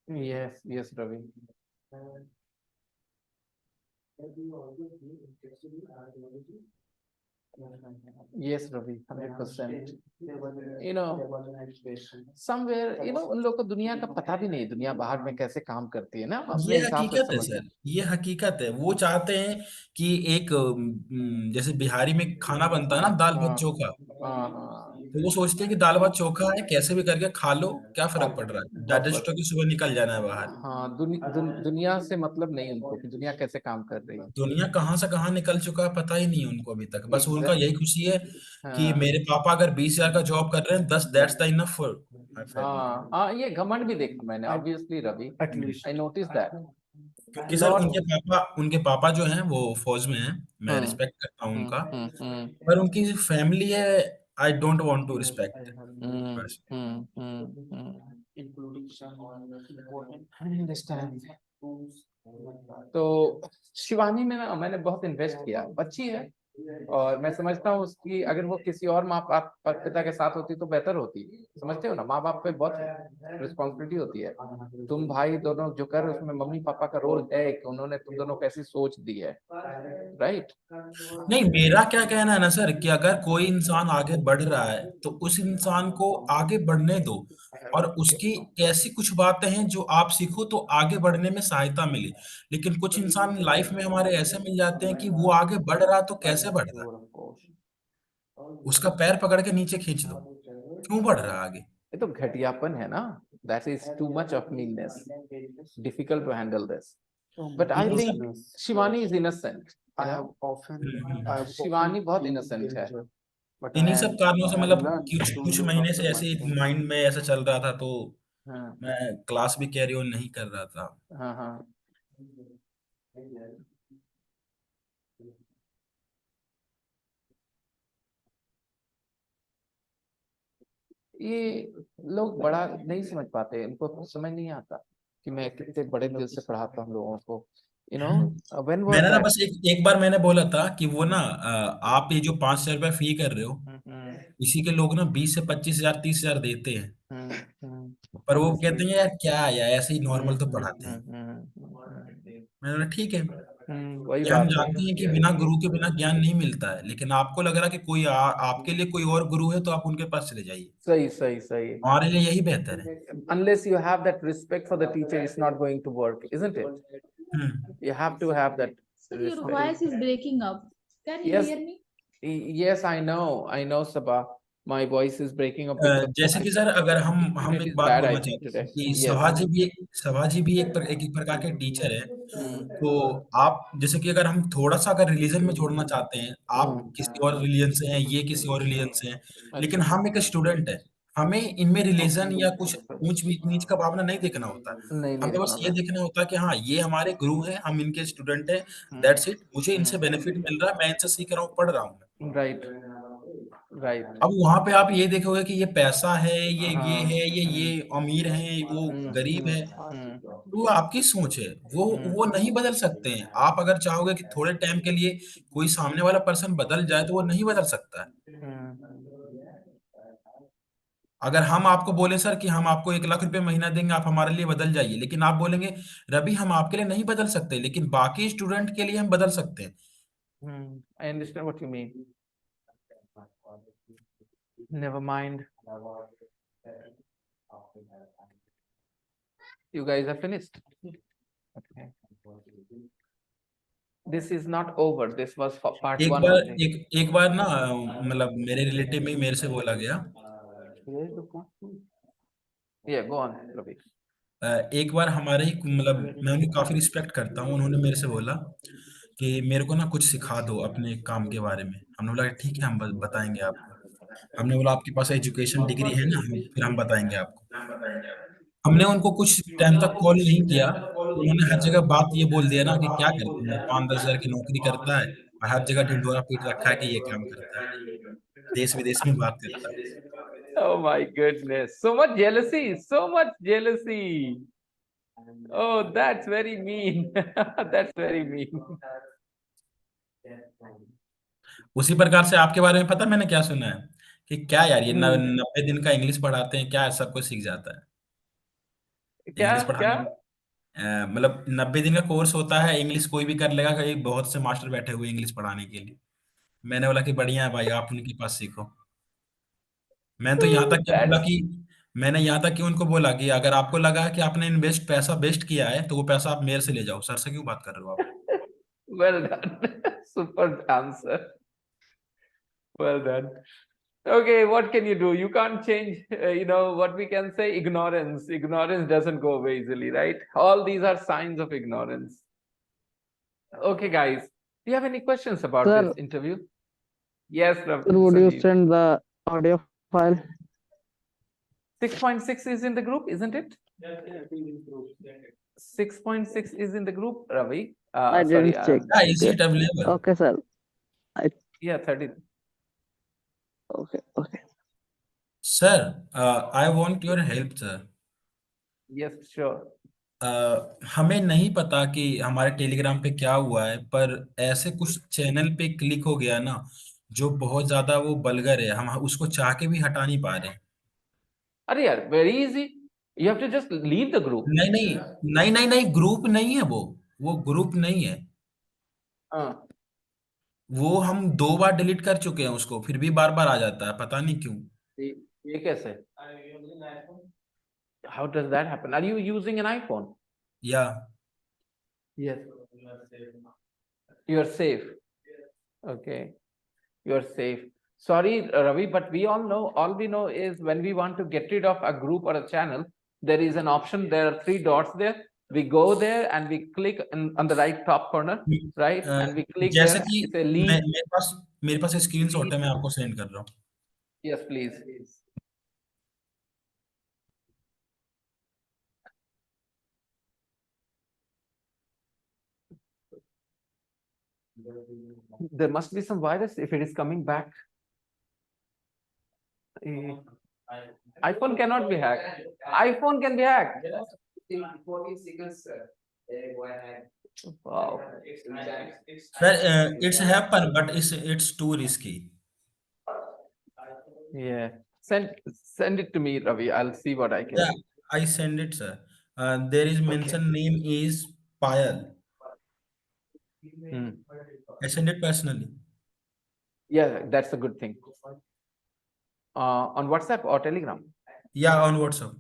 Yes, yes, Ravi. Yes, Ravi, 100%. Somewhere, उन लोग को दुनिया का पता भी नहीं, दुनिया बाहर में कैसे काम करती है ना, अपने ये हिसाब से हकीकत है समझ सर, ये हकीकत है। वो चाहते हैं कि एक जैसे बिहारी में खाना बनता है ना, दाल भात हाँ चोखा, हाँ हाँ, तो वो सोचते हैं कि दाल भात चोखा है, कैसे भी करके खा लो, क्या फर्क पड़ रहा है, बहुत डाइजेस्ट फर्क। होकर सुबह निकल जाना है बाहर। हाँ, दुनिया से मतलब नहीं उनको कि दुनिया कैसे काम कर रही है। दुनिया कहाँ से कहाँ निकल चुका है पता ही नहीं है उनको अभी तक। बस उनका एग्जैक्ट। यही खुशी है कि हाँ मेरे पापा अगर 20,000 का जॉब कर रहे हैं, 10 that's the enough for my family. हाँ हाँ, ये घमंड भी देखा मैंने, obviously Ravi, I notice that क्योंकि सर लॉट। उनके पापा जो हैं वो फौज में हैं, मैं हम्म रिस्पेक्ट करता हूँ उनका, हम्म पर उनकी फैमिली है, I don't want to respect hmm बस। अंडरस्टैंड। तो शिवानी में ना मैंने बहुत इन्वेस्ट किया, अच्छी है, और मैं समझता हूँ उसकी अगर वो किसी और माँ बाप पिता के साथ होती तो बेहतर होती। समझते हो ना, माँ बाप पे बहुत रिस्पॉन्सिबिलिटी होती है। तुम भाई दोनों जो कर रहे हो, उसमें मम्मी पापा का रोल है कि उन्होंने तुम दोनों को ऐसी सोच दी है, राइट? नहीं, मेरा क्या कहना है ना सर, कि अगर कोई इंसान आगे बढ़ रहा है तो उस इंसान को आगे बढ़ने दो, और उसकी ऐसी कुछ बातें हैं जो आप सीखो तो आगे बढ़ने में सहायता मिले। लेकिन कुछ इंसान लाइफ में हमारे ऐसे मिल जाते हैं कि वो आगे बढ़ रहा तो कैसे बढ़ रहा, उसका पैर पकड़ के नीचे खींच दो, क्यों बढ़ रहा है आगे? ये तो घटियापन है ना, that is too much of meanness, difficult to handle this, but I लेकिन sir think Shivani is innocent. Shivani बहुत इनोसेंट है। इन्हीं सब एंड कारणों से मतलब कुछ कुछ महीने से ऐसे माइंड में ऐसा चल रहा था, तो हाँ मैं क्लास भी कैरी ऑन नहीं कर रहा था। हाँ हाँ, ये लोग बड़ा नहीं समझ पाते, इनको समझ नहीं आता कि मैं कितने बड़े दिल से पढ़ाता हूँ लोगों को, व्हेन वाज मैंने ना दैट? बस एक बार मैंने बोला था कि वो ना आप ये जो 5,000 रुपया फी कर रहे हो, इसी के लोग ना 20 से 25,000 30,000 देते हैं, पर वो कहते हैं यार क्या है यार, ऐसे ही नॉर्मल तो पढ़ाते हैं। मैंने बोला ठीक है, वही ये हम बात है। जानते हैं कि बिना गुरु के बिना ज्ञान नहीं मिलता है, लेकिन आपको लग रहा है कि आपके लिए कोई और गुरु है तो आप उनके पास चले जाइए, सही सही सही। हमारे लिए यही बेहतर है। Unless you have that respect for the teacher, it's not going to work, isn't it? Hmm. You have to have that Sir, your respect. voice is breaking up. Can you Yes, hear me? yes, I know, Sabah. My voice is breaking up because जैसे कि sir अगर हम it एक is बात bad, I बोलना think, चाहते today. हैं कि Yes. सभा जी भी एक प्रकार के टीचर है। हम्म तो आप जैसे कि अगर हम थोड़ा सा अगर रिलीजन में जोड़ना चाहते हैं, आप किसी और रिलीजन से हैं, ये किसी और रिलीजन से हैं, लेकिन अच्छा, हम एक स्टूडेंट है, हमें इनमें रिलीजन या कुछ ऊंच नीच का भावना नहीं देखना होता। नहीं नहीं हमें देखना बस ये होता। देखना होता है कि हाँ ये हमारे गुरु हैं, हम इनके स्टूडेंट हैं, दैट्स इट, मुझे इनसे बेनिफिट मिल रहा है, मैं इनसे सीख रहा हूँ, पढ़ रहा हूँ। Right right. अब वहां पे आप ये देखोगे कि ये पैसा है, ये हाँ है, ये अमीर है, वो गरीब है, तो वो आपकी सोच है, वो नहीं बदल सकते हैं। आप अगर चाहोगे कि थोड़े टाइम के लिए कोई सामने वाला पर्सन बदल जाए तो वो नहीं बदल सकता है। अगर हम आपको बोले सर कि हम आपको 1 लाख रुपए महीना देंगे, आप हमारे लिए बदल जाइए, लेकिन आप बोलेंगे रवि हम आपके लिए नहीं बदल सकते, लेकिन बाकी स्टूडेंट के लिए हम बदल सकते हैं। I understand what you mean. Never mind. You guys are finished. Okay. This is not over. This was part एक one बार only. एक बार ना मतलब मेरे रिलेटिव में ही मेरे से बोला गया, Yeah, go on, Ravi. एक बार हमारे ही मतलब मैं उन्हें काफी रिस्पेक्ट करता हूँ, उन्होंने मेरे से बोला कि मेरे को ना कुछ सिखा दो अपने काम के बारे में। हमने बोला ठीक है, हम बताएंगे आपको। हमने बोला आपके पास एजुकेशन डिग्री है ना, फिर हम बताएंगे आपको। हमने उनको कुछ टाइम तक कॉल नहीं किया, तो उन्होंने हर जगह बात ये बोल दिया ना कि क्या करते हैं, 5-10 हजार की नौकरी करता है और हर जगह ढिंढोरा पीट रखा है कि ये काम करता है, देश विदेश में बात करता है। Oh my goodness. So much jealousy. So much jealousy. Oh, that's very mean. That's very mean. उसी प्रकार से आपके बारे में पता है मैंने क्या सुना है कि क्या यार ये हम्म, 90 दिन का इंग्लिश पढ़ाते हैं, क्या सब कुछ सीख जाता है क्या इंग्लिश क्या? पढ़ाने में। मतलब 90 दिन का कोर्स होता है, इंग्लिश कोई भी कर लेगा, कहीं बहुत से मास्टर बैठे हुए इंग्लिश पढ़ाने के लिए। मैंने बोला कि बढ़िया है भाई, आप उनके पास सीखो। मैं तो यहाँ तक क्या बोला दैट्स कि मैंने यहाँ तक कि उनको बोला कि अगर आपको लगा कि आपने इन्वेस्ट पैसा वेस्ट किया है तो वो पैसा आप मेरे से ले जाओ, सर से क्यों बात कर रहे हो आप। well done. Super answer. Well done. Okay, what can you do? You can't change, what we can say, ignorance. Ignorance doesn't go away easily, right? All these are signs of ignorance. Okay, guys, do you have any questions about this Sir, interview? Yes, would you Sandeep. send the audio file? 6.6 is in the group, isn't it? 6.6 is in the group, Ravi. I Sorry, didn't check. Yeah, is it available? Okay, sir. yeah, 30. Okay. Sir, I want your help, sir. Yes, sure. हमें नहीं पता कि हमारे Telegram पे क्या हुआ है, पर ऐसे कुछ चैनल पे क्लिक हो गया ना, जो बहुत ज्यादा वो बल्गर है, हम उसको चाह के भी हटा नहीं पा रहे। अरे यार, very easy. You have to just leave the group. नहीं नहीं नहीं नहीं नहीं, ग्रुप नहीं है वो ग्रुप नहीं है। हाँ, वो हम 2 बार डिलीट कर चुके हैं उसको, फिर भी बार बार आ जाता है, पता नहीं क्यों। ये कैसे? How does that happen? Are you using an iPhone? या Yes. You're safe. Okay. You're safe. Sorry, Ravi, but all we know is when we want to get rid of a group or a channel, there is an option. There are 3 dots there. We go there and we click on the right top corner, right? A, And we click जैसे there. कि It's a leave. मेरे पास screenshot है, मैं आपको send कर रहा हूँ। Yes, please. There must be some virus if it is coming back. Eh, iPhone cannot be hacked. iPhone can be hacked. Wow. Sir it's happen but it's to risky. Yeah. Send it to me, Ravi. I'll see what I can Yeah, do. I send it, sir. There is mention name is Payal. Hmm. I send it personally. Yeah, that's a good thing. On WhatsApp or Telegram? Yeah, on WhatsApp.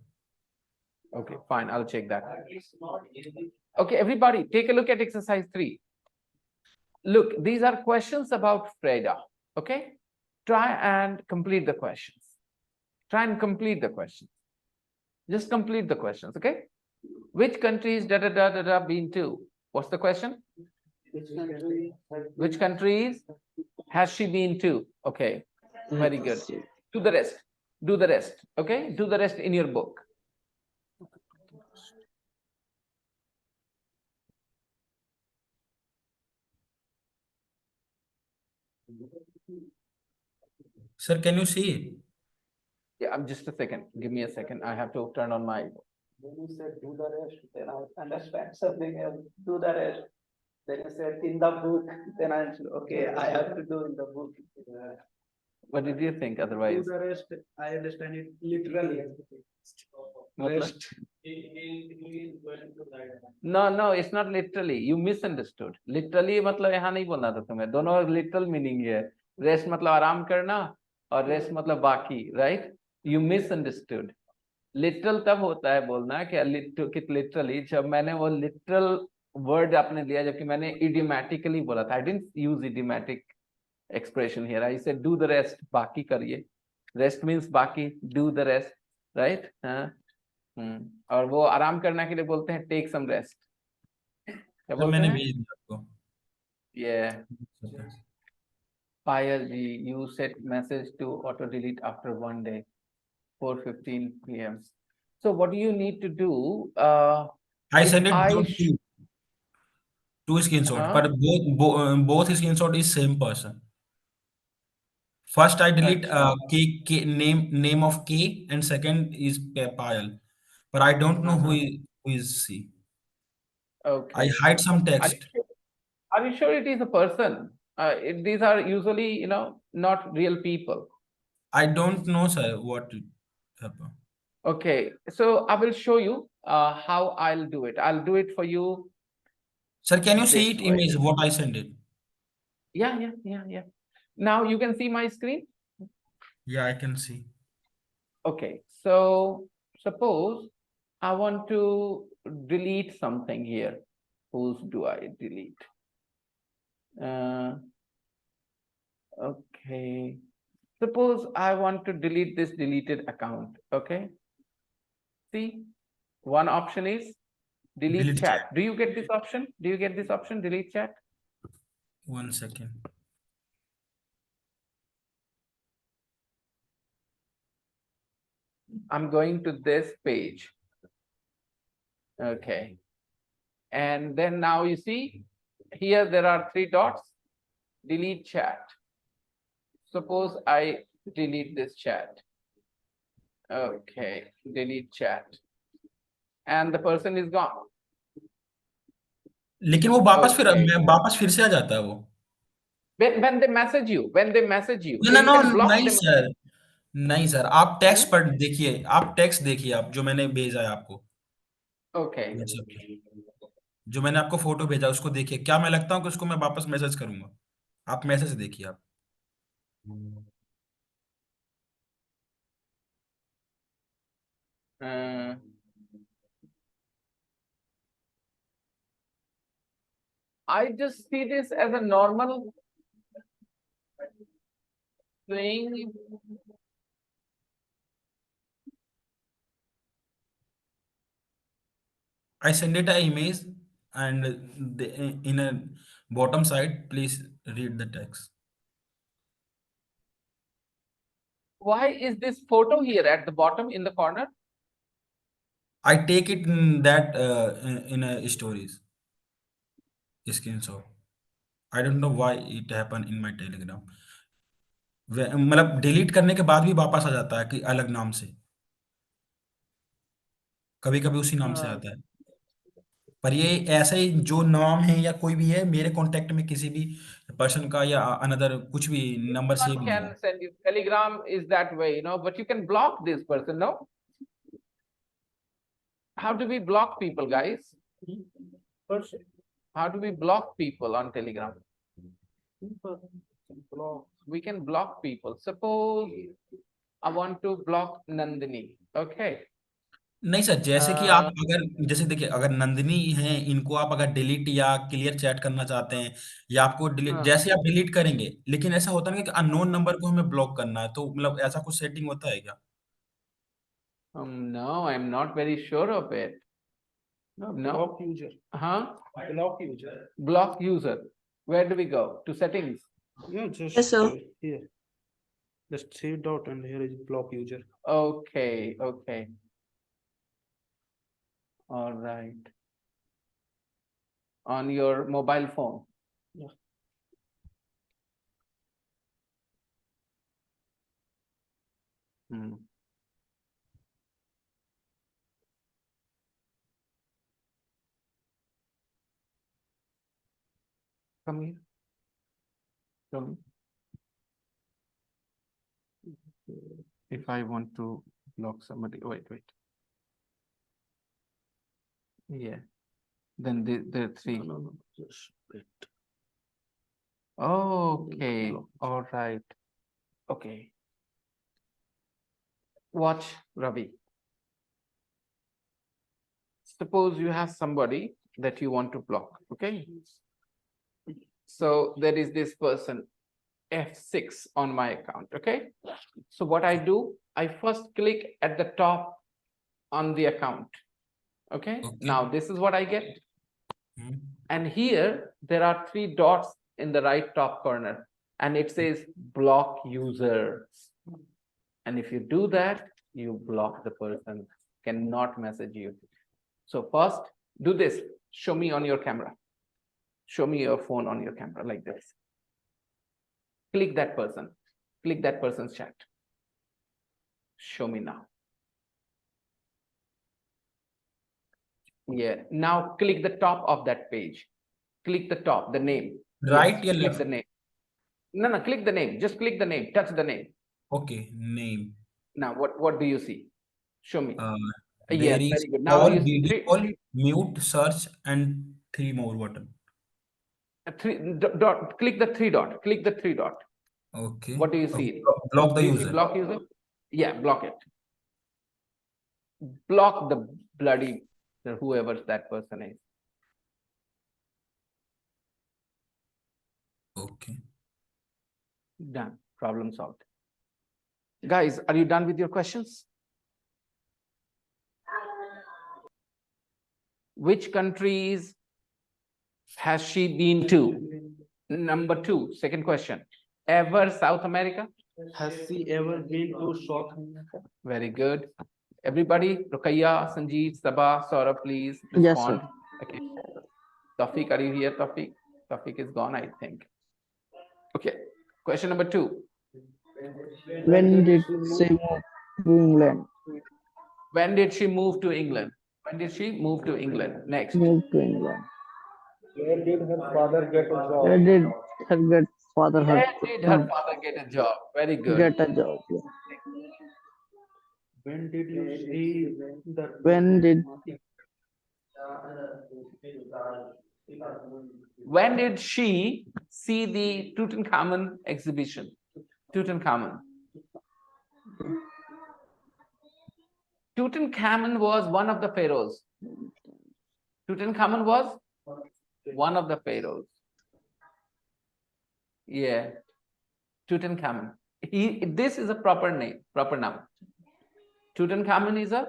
Okay, fine. I'll check that. Okay, everybody, take a look at exercise 3. Look, these are questions about Freda. Okay, try and complete the questions. Try and complete the questions. Just complete the questions. Okay. Which countries been to? What's the question? Which countries has she been to? Okay, very good. Do the rest. Do the rest. Okay, do the rest in your book. Sir, can you see it? Yeah, I'm just a second. Give me a second. I have to turn on my. When you said do the rest, then I understand something else. Do the rest. Then you said in the book. Then I said, okay, I have to do in the book. What did you think Do otherwise? the rest. I understand it literally. मतलब? Rest. No, it's not literally. You misunderstood. Literally मतलब यहाँ नहीं बोलना था तुम्हें. दोनों literal meaning है. Rest मतलब आराम करना और rest मतलब बाकी, right? You misunderstood. Literal तब होता है बोलना कि literally जब मैंने वो literal word आपने लिया, जबकि मैंने idiomatically बोला था. I didn't use idiomatic expression here. I said do the rest. बाकी करिए. Rest means बाकी. Do the rest, right? और वो आराम करने के लिए बोलते हैं टेक सम रेस्ट. क्या सर बोलते मैंने हैं? भेज दिया आपको। Yeah. Payal ji, you set message to auto delete after 1 day, 4:15 p.m. So what do you need to do? I If send it I two screenshot, but both screenshot is same person. First I delete अच्छा, K name of K, and second is Payal, but I don't know who is she. I okay. hide some Are text. you sure? Are you sure it is a person? These are usually, you know, not real people. I don't know, sir, what it happened. Okay, so I will show you how I'll do it. I'll do it for you Sir, can you see this it way. image what I sent it? Yeah. Now you can see my screen. Yeah, I can see. Okay, so suppose I want to delete something here. Whose do I delete? Okay, suppose I want to delete this deleted account. Okay, see, one option is delete Delete chat. chat. Do you get this option? Do you get this option, delete chat? 1 second. I'm going to this page. Okay, and then now you see here there are 3 dots. Delete chat. Suppose I delete this chat. Okay, delete chat. And the person is gone. लेकिन वो Okay. वापस फिर से आ जाता है वो. When they message you, No, so no, you no, can block नहीं them. Sir. नहीं सर, आप टेक्स्ट पर देखिए, आप टेक्स्ट देखिए, आप जो मैंने भेजा है आपको Okay. व्हाट्सएप पे. जो मैंने आपको फोटो भेजा उसको देखिए. क्या मैं लगता हूँ कि उसको मैं वापस मैसेज करूंगा? आप मैसेज देखिए आप. I just see this as a normal thing. I send it an image and in a bottom side, please read the text. Why is this photo here at the bottom in the corner? I take it in that in a stories screenshot. I don't know why it happened in my Telegram. मतलब delete करने के बाद भी वापस आ जाता है कि अलग नाम से. कभी कभी उसी नाम से आता है. पर ये ऐसे ही जो नाम है या कोई भी है मेरे कांटेक्ट में किसी भी पर्सन का या अनदर कुछ भी नंबर सेव One नहीं can है. send you. Telegram is that way, you know, but you can block this person, no? How do we block people, guys? How do we block people on Telegram? We can block people. Suppose I want to block Nandini. Okay. नहीं sir, जैसे कि आप अगर जैसे देखिए अगर नंदिनी है इनको आप अगर डिलीट या क्लियर चैट करना चाहते हैं या आपको डिलीट जैसे आप डिलीट करेंगे, लेकिन ऐसा होता है ना कि अननोन नंबर को हमें ब्लॉक करना है, तो मतलब ऐसा कुछ सेटिंग होता है क्या? No, I'm not very sure of it. No. Block user. Huh? Block user. Block user. Where do we go? To settings. Yeah, just Yes, sir. here. Just 3 dot and here is block user. Okay. All right. On your mobile phone. Yeah. Come here. Come. If I want to block somebody, wait. Yeah. Then the 3. No, just wait. Okay. Block. All right. Okay. Watch, Ravi. Suppose you have somebody that you want to block. Okay. So there is this person F6 on my account. Okay. So what I do, I first click at the top on the account. Okay. Now this is what I get. And here there are 3 dots in the right top corner and it says block user. And if you do that, you block the person, cannot message you. So first do this. Show me on your camera. Show me your phone on your camera like this. Click that person. Click that person's chat. Show me now. Yeah. Now click the top of that page. Click the top, the name. Right Yes, or click left? the name. No, click the name. Just click the name. Touch the name. Okay, name. Now, what do you see? Show me. There Yes, is very good. Now call, you video see call, mute, search, and three more button. click the three dot. Click the three dot. Okay. What do you see? Block the Do you see user. block user? Yeah, block it. Block the bloody whoever that person is. Okay. Done. Problem solved. Guys, are you done with your questions? Which countries has she been to? Number two, second question. Ever South America? Has she ever been to South America? Very good. Everybody, Rukaiya, Sanjeev, Sabah, Saurabh, please Yes, sir. respond. Okay. Tawfiq, are you here, Tawfiq? Tawfiq is gone, I think. Okay. Question number two. When did she move to England? When did she move to England? When did she move to England? Next. Move to England. Where did her father get a job? Where did her father Where did her father get a job? Very good. get a job? Yeah. When did you see the When did When did she see the Tutankhamun exhibition? Tutankhamun. Tutankhamun was one of the pharaohs. Tutankhamun was one of the pharaohs. Yeah. Tutankhamun. This is a proper name, proper noun. Tutankhamun is a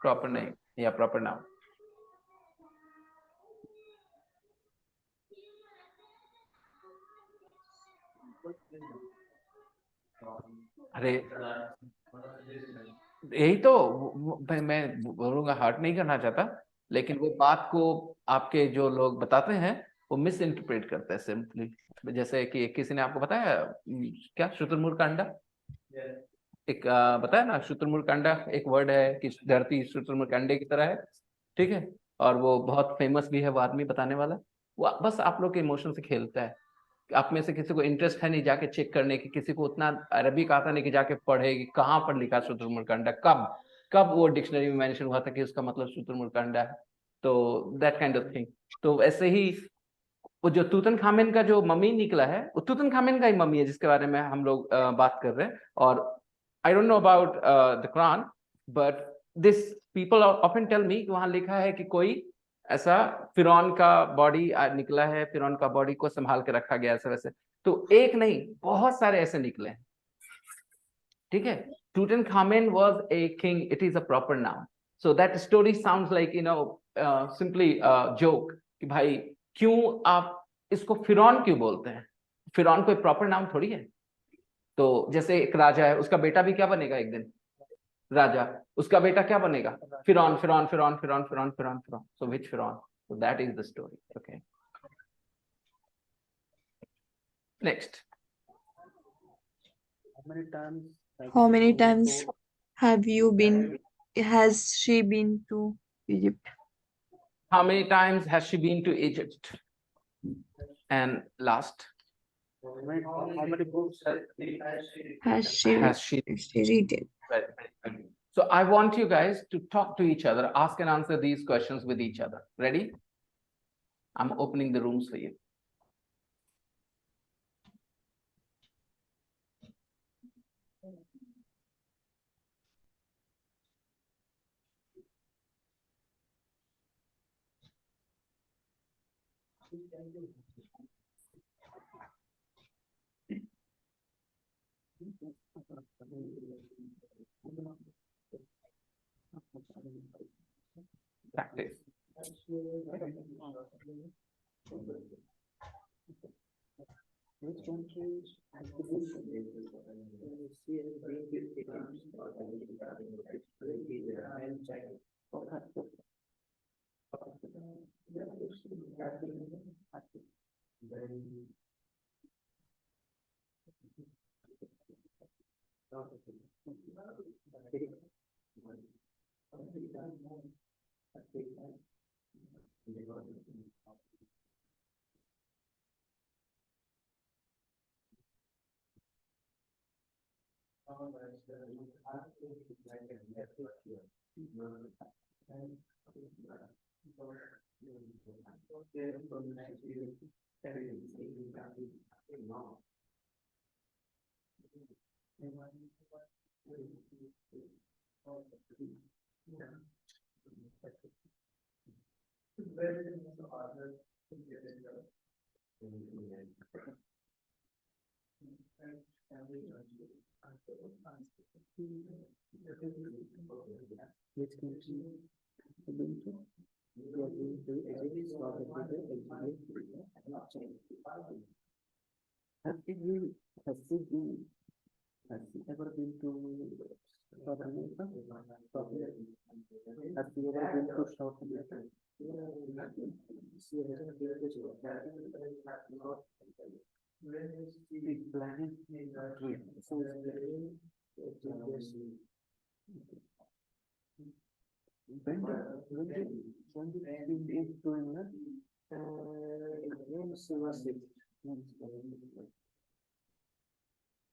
proper name. Yeah, proper noun. अरे यही तो मैं बोलूंगा hurt नहीं करना चाहता, लेकिन वो बात को आपके जो लोग बताते हैं वो मिस इंटरप्रेट करते हैं सिंपली. जैसे कि किसी ने आपको बताया क्या शुतुरमुर्ग का अंडा, एक बताया ना शुतुरमुर्ग का अंडा एक वर्ड है कि धरती शुतुरमुर्ग के अंडे की तरह है, ठीक है, और वो बहुत फेमस भी है वो आदमी बताने वाला. वो बस आप लोग के इमोशन से खेलता है. आप में से किसी को इंटरेस्ट है नहीं जाके चेक करने की, किसी को उतना अरबिक आता नहीं कि जाके पढ़े कि कहाँ पर लिखा शुतुरमुर्ग का अंडा, कब कब वो डिक्शनरी में मेंशन हुआ था कि उसका मतलब शुतुरमुर्ग का अंडा है. तो दैट काइंड ऑफ थिंग. तो ऐसे ही वो जो तूतनखामेन का जो मम्मी निकला है वो तूतनखामेन का ही मम्मी है जिसके बारे में हम लोग बात कर रहे हैं. और I don't know about the Quran, but this people often tell me कि वहां लिखा है कि कोई ऐसा फिरौन का बॉडी निकला है, फिरौन का बॉडी को संभाल के रखा गया ऐसे वैसे. तो एक नहीं बहुत सारे ऐसे निकले हैं, ठीक है. Tutankhamen was a king. It is a proper noun. So that story sounds like simply joke कि भाई क्यों आप इसको फिरौन क्यों बोलते हैं. फिरौन कोई प्रॉपर नाउन थोड़ी है. तो जैसे एक राजा है, उसका बेटा भी क्या बनेगा एक दिन, राजा. उसका बेटा क्या बनेगा, फिरौन फिरौन फिरौन फिरौन फिरौन फिरौन फिरौन. सो विच फिरौन. So that is the story. Okay. Next. How many times has she been to Egypt? How many times has she been to Egypt? And last, how many books Has she read it? Very, very good. So I want you guys to talk to each other, ask and answer these questions with each other. Ready? I'm opening the rooms for you. Practice. Which countries Which country have you been to? You have been to Egypt, South Africa, Algeria. Have you have you been have you ever been to South America? South America. Have you ever been to South America? It's planning trip. When did you do that? When she was six.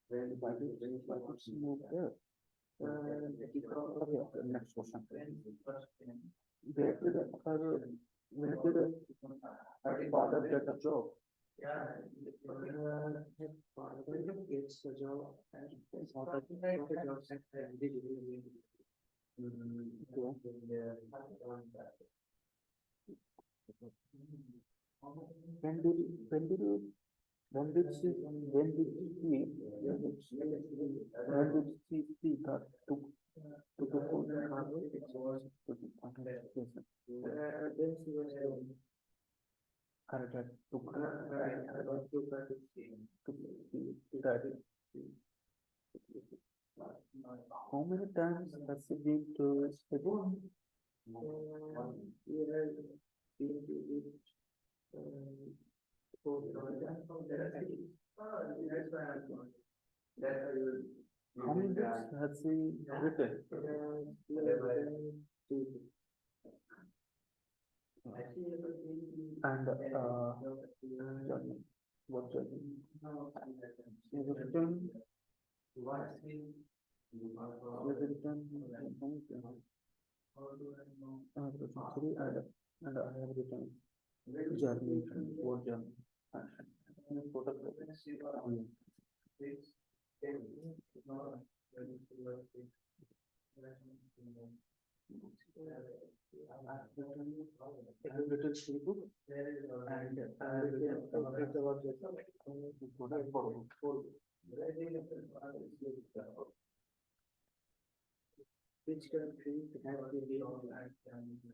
Why did she move there? Okay, next question. Where did her father get a job? His father gets a job at South Africa. When did she see her to the phone? Then she was correct took her to that. How many times has she been to Cebu? How many books has she written? And journey. What journey? She has written. She has written. I have written three, and I have written journey. What journey? I have written three books, and I have written which country has been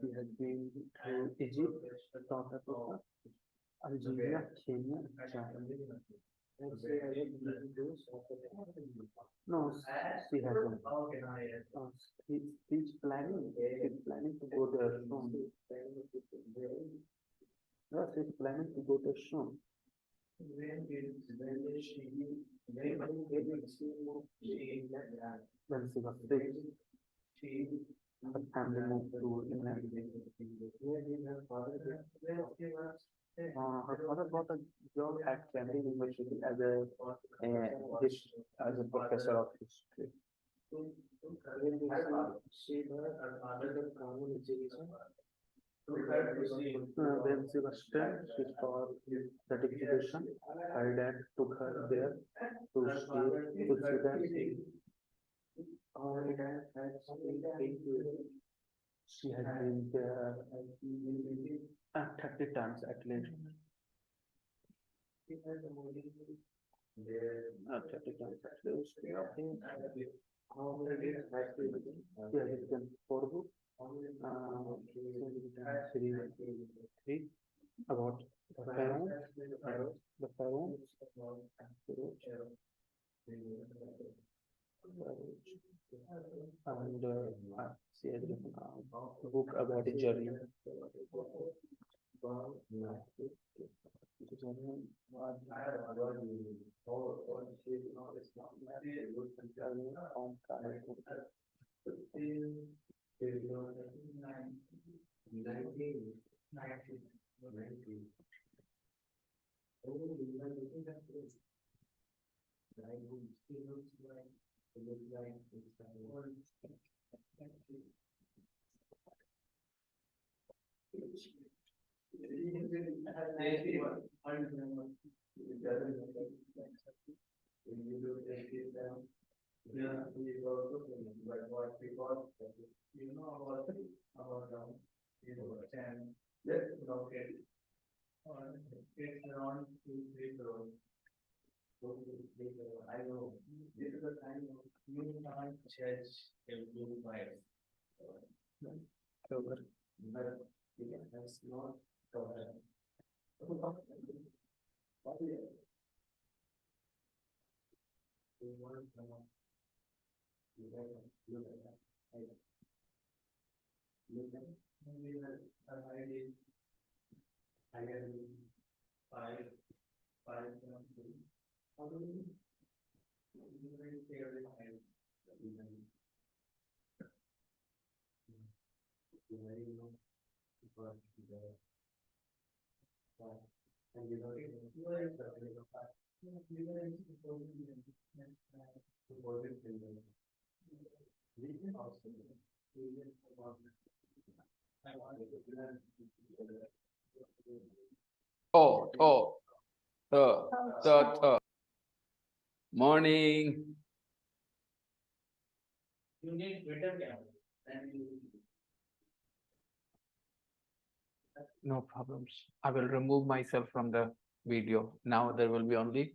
he has been to Egypt, South Africa, Algeria, Kenya, China. No, she hasn't. He's planning to go there soon. Yes, he's planning to go there soon. When she was six, her family moved to England. Her father got a job at Cambridge University as a professor of history. When she was 10, she saw that exhibition. Her dad took her there to see that. She has been there 30 times at least. 30 times at least. How many days has she written? She has written 4 books. Three about the pharaoh, and she has written a book about a journey. Oh, oh, the. Morning. No problems. I will remove myself from the video. Now there will be only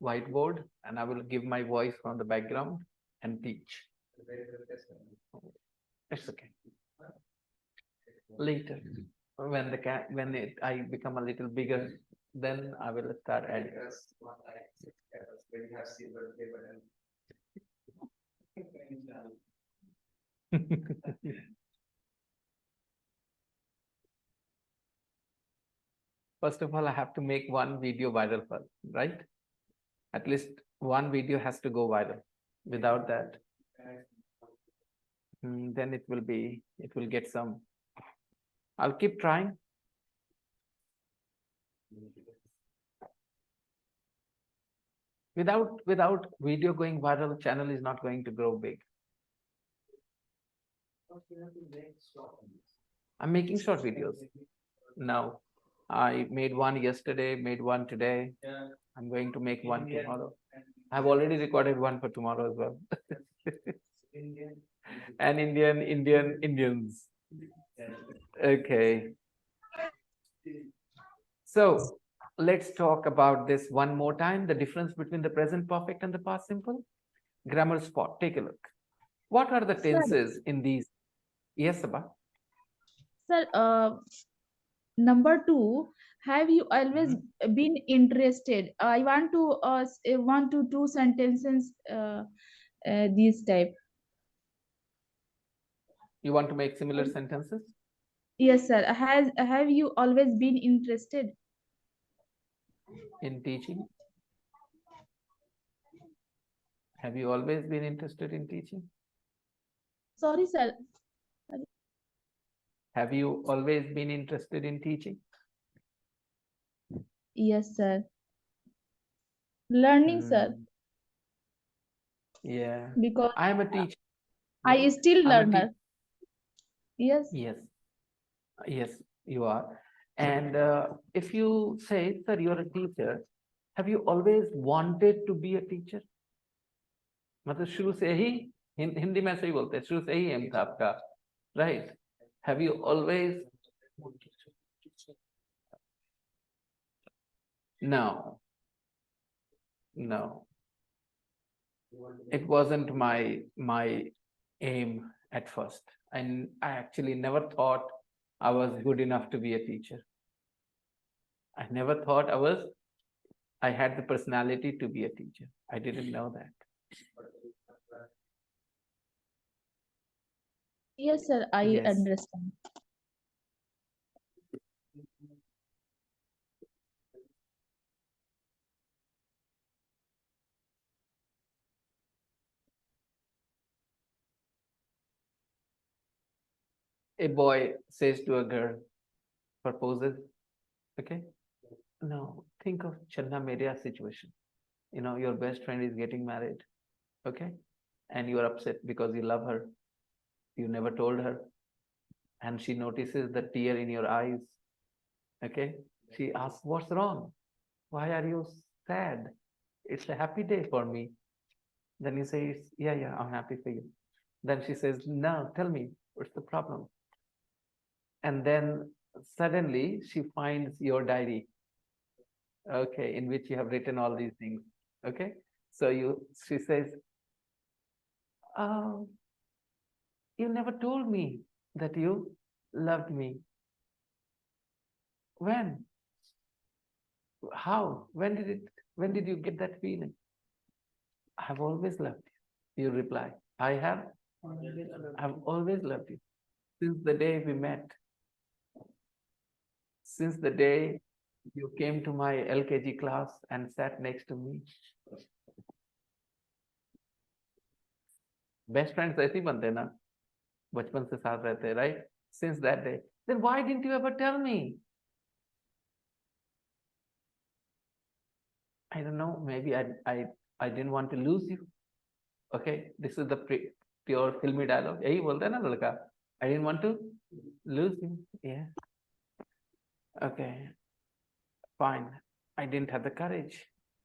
whiteboard and I will give my voice from the background and teach. It's okay. Later, when I become a little bigger, then I will start adding. First of all, I have to make one video viral first, right? At least one video has to go viral. Without that, then it will get some. I'll keep trying. Without video going viral, channel is not going to grow big. I'm making short videos now. I made one yesterday, made one today. I'm going to make one tomorrow. I've already recorded one for tomorrow as well. And Indians. Okay. So let's talk about this one more time. The difference between the present perfect and the past simple. Grammar spot. Take a look. What are the tenses in these? Yes, Sabha. Sir, number 2, have you always been interested? I want to two sentences these type. You want to make similar sentences? Yes, sir. Have you always been interested? In teaching? Have you always been interested in teaching? Sorry, sir. Have you always been interested in teaching? Yes, sir. Learning, sir. Yeah. Because I am a teacher. I still I'm a learner. Yes. Yes. Yes, you are. And if you say, sir, you're a teacher, have you always wanted to be a teacher? मतलब शुरू से ही हिंदी में ऐसे ही बोलते हैं, शुरू से ही M था आपका, right? Have you always? No. No. It wasn't my aim at first. And I actually never thought I was good enough to be a teacher. I never thought I had the personality to be a teacher. I didn't know that. Yes, sir. I Yes. understand. A boy says to a girl, proposes, okay? Now, think of Channa Media situation. You know, your best friend is getting married, okay? and you are upset because you love her. You never told her, and she notices the tear in your eyes. Okay, she asks, "What's wrong? Why are you sad? It's a happy day for me." Then you say, "Yeah, yeah, I'm happy for you." Then she says, "No, tell me, what's the problem?" And then suddenly she finds your diary, okay, in which you have written all these things. Okay, so she says, "Oh, you never told me that you loved me. When? How? When did you get that feeling?" "I've always loved you." You reply, I've always loved you. Since the day we met, since the day you came to my LKG class and sat next to me. Best friends ऐसे ही बनते हैं ना, बचपन से साथ रहते हैं, right? Since that day. Then why didn't you ever tell me? I don't know, maybe I didn't want to lose you. Okay, this is the pure filmy dialogue. यही बोलता है ना लड़का. I didn't want to lose you. Yeah. Okay. Fine. I didn't have the courage.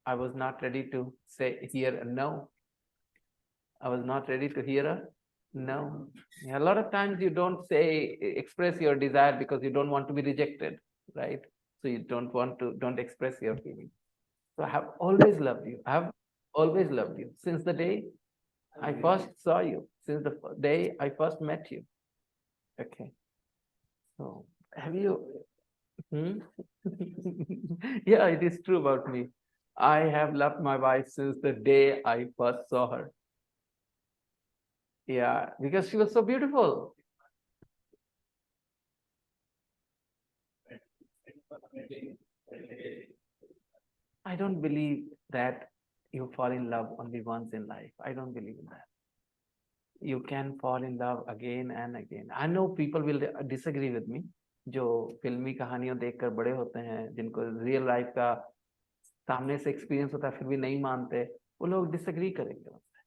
I was not ready to hear a no. I was not ready to hear a no. Yeah, a lot of times you don't express your desire because you don't want to be rejected, right? So you don't express your feelings. So I have always loved you. I have always loved you since the day I first saw you, since the day I first met you. Okay. So have you? Hmm? Yeah, it is true about me. I have loved my wife since the day I first saw her. Yeah, because she was so beautiful. I don't believe that you fall in love only once in life. I don't believe in that. You can fall in love again and again. I know people will disagree with me. जो फिल्मी कहानियों देखकर बड़े होते हैं, जिनको real life का सामने से एक्सपीरियंस होता है फिर भी नहीं मानते, वो लोग डिसएग्री करेंगे मुझसे.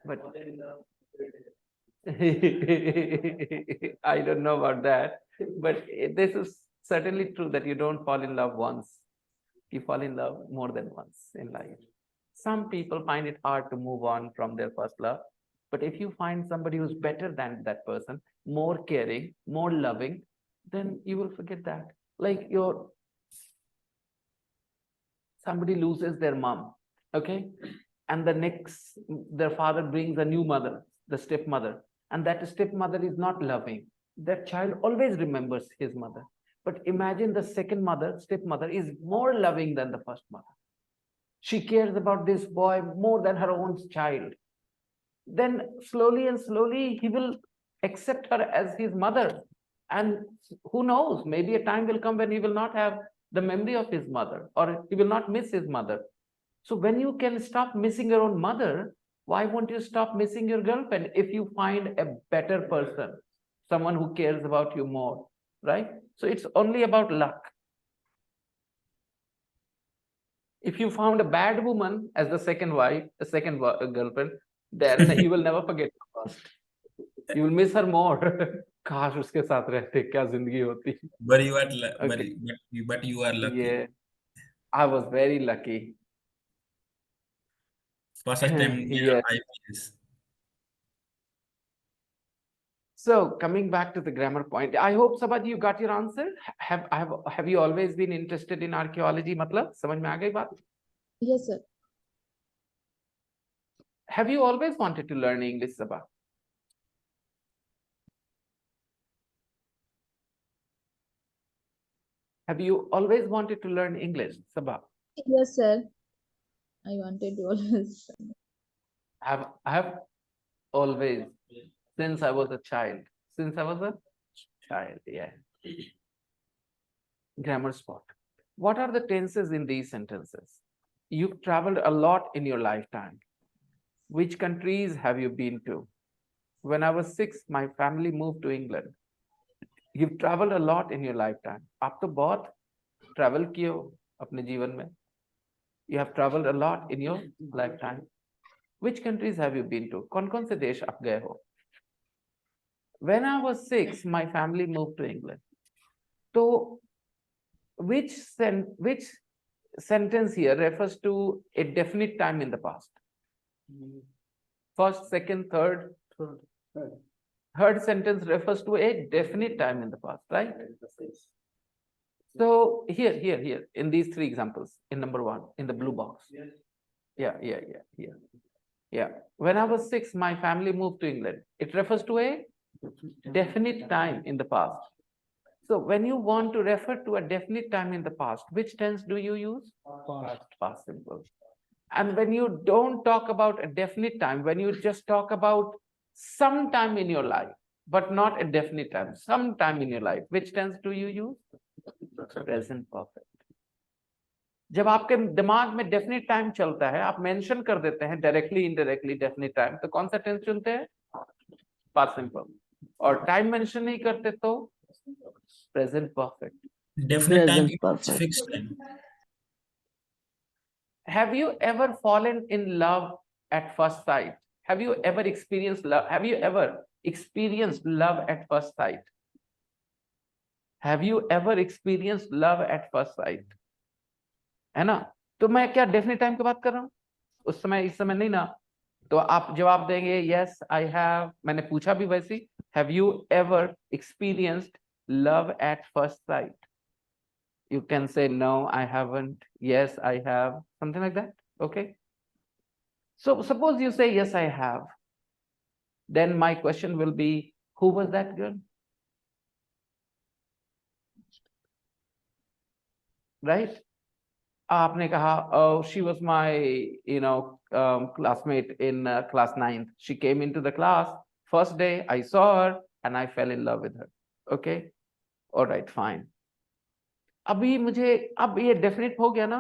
But I don't know about that. But this is certainly true that you don't fall in love once. You fall in love more than once in life. Some people find it hard to move on from their first love. But if you find somebody who's better than that person, more caring, more loving, then you will forget that. Like somebody loses their mom, okay? And their father brings a new mother, the stepmother. And that stepmother is not loving. That child always remembers his mother. But imagine the second stepmother, is more loving than the first mother. She cares about this boy more than her own child. Then slowly and slowly, he will accept her as his mother. And who knows, maybe a time will come when he will not have the memory of his mother, or he will not miss his mother. So when you can stop missing your own mother, why won't you stop missing your girlfriend if you find a better person, someone who cares about you more, right? So it's only about luck. If you found a bad woman as the second wife, the second girlfriend, then you will never forget the first. You will miss her more. काश उसके साथ रहते, क्या जिंदगी होती. But you are Okay. but you are lucky. Yeah, I was very lucky. First time in Yeah. IPS. So coming back to the grammar point, I hope Sabad you got your answer. Have you always been interested in archaeology? मतलब समझ में आ गई बात? Yes, sir. Have you always wanted to learn English, Sabah? Have you always wanted to learn English, Sabah? Yes, sir. I wanted to always. I have always, since I was a child. Since I was a child, yeah. Grammar spot. What are the tenses in these sentences? You've traveled a lot in your lifetime. Which countries have you been to? When I was 6, my family moved to England. You've traveled a lot in your lifetime. आप तो बहुत travel किए हो अपने जीवन में. You have traveled a lot in your lifetime. Which countries have you been to? कौन कौन से देश आप गए हो? When I was 6, my family moved to England. So, which sentence here refers to a definite time in the past? First, second, third. Third sentence refers to a definite time in the past, right? So here, in these three examples, in number 1, in the blue box. Yeah. When I was 6, my family moved to England. It refers to a definite time in the past. So when you want to refer to a definite time in the past, which tense do you use? Past simple. And when you don't talk about a definite time, when you just talk about some time in your life, but not a definite time, some time in your life, which tense do you use? Present perfect. जब आपके दिमाग में definite time चलता है, आप mention कर देते हैं डायरेक्टली इनडायरेक्टली डेफिनेट टाइम, तो कौन सा टेंस चुनते हैं? Past simple. और टाइम मेंशन नहीं करते तो present perfect. Definite time Present is perfect. fixed time. Have you ever fallen in love at first sight? Have you ever experienced love? Have you ever experienced love at first sight? Have you ever experienced love at first sight? है ना? तो मैं क्या definite time की बात कर रहा हूँ? उस समय, इस समय नहीं ना. तो आप जवाब देंगे yes I have. मैंने पूछा भी वैसे. Have you ever experienced love at first sight? You can say no I haven't, yes I have, something like that. Okay, so suppose you say yes I have, then my question will be, who was that girl? Right? आपने कहा oh she was my classmate in class 9th. She came into the class first day, I saw her and I fell in love with her. Okay, all right, fine. अभी मुझे, अब ये definite हो गया ना,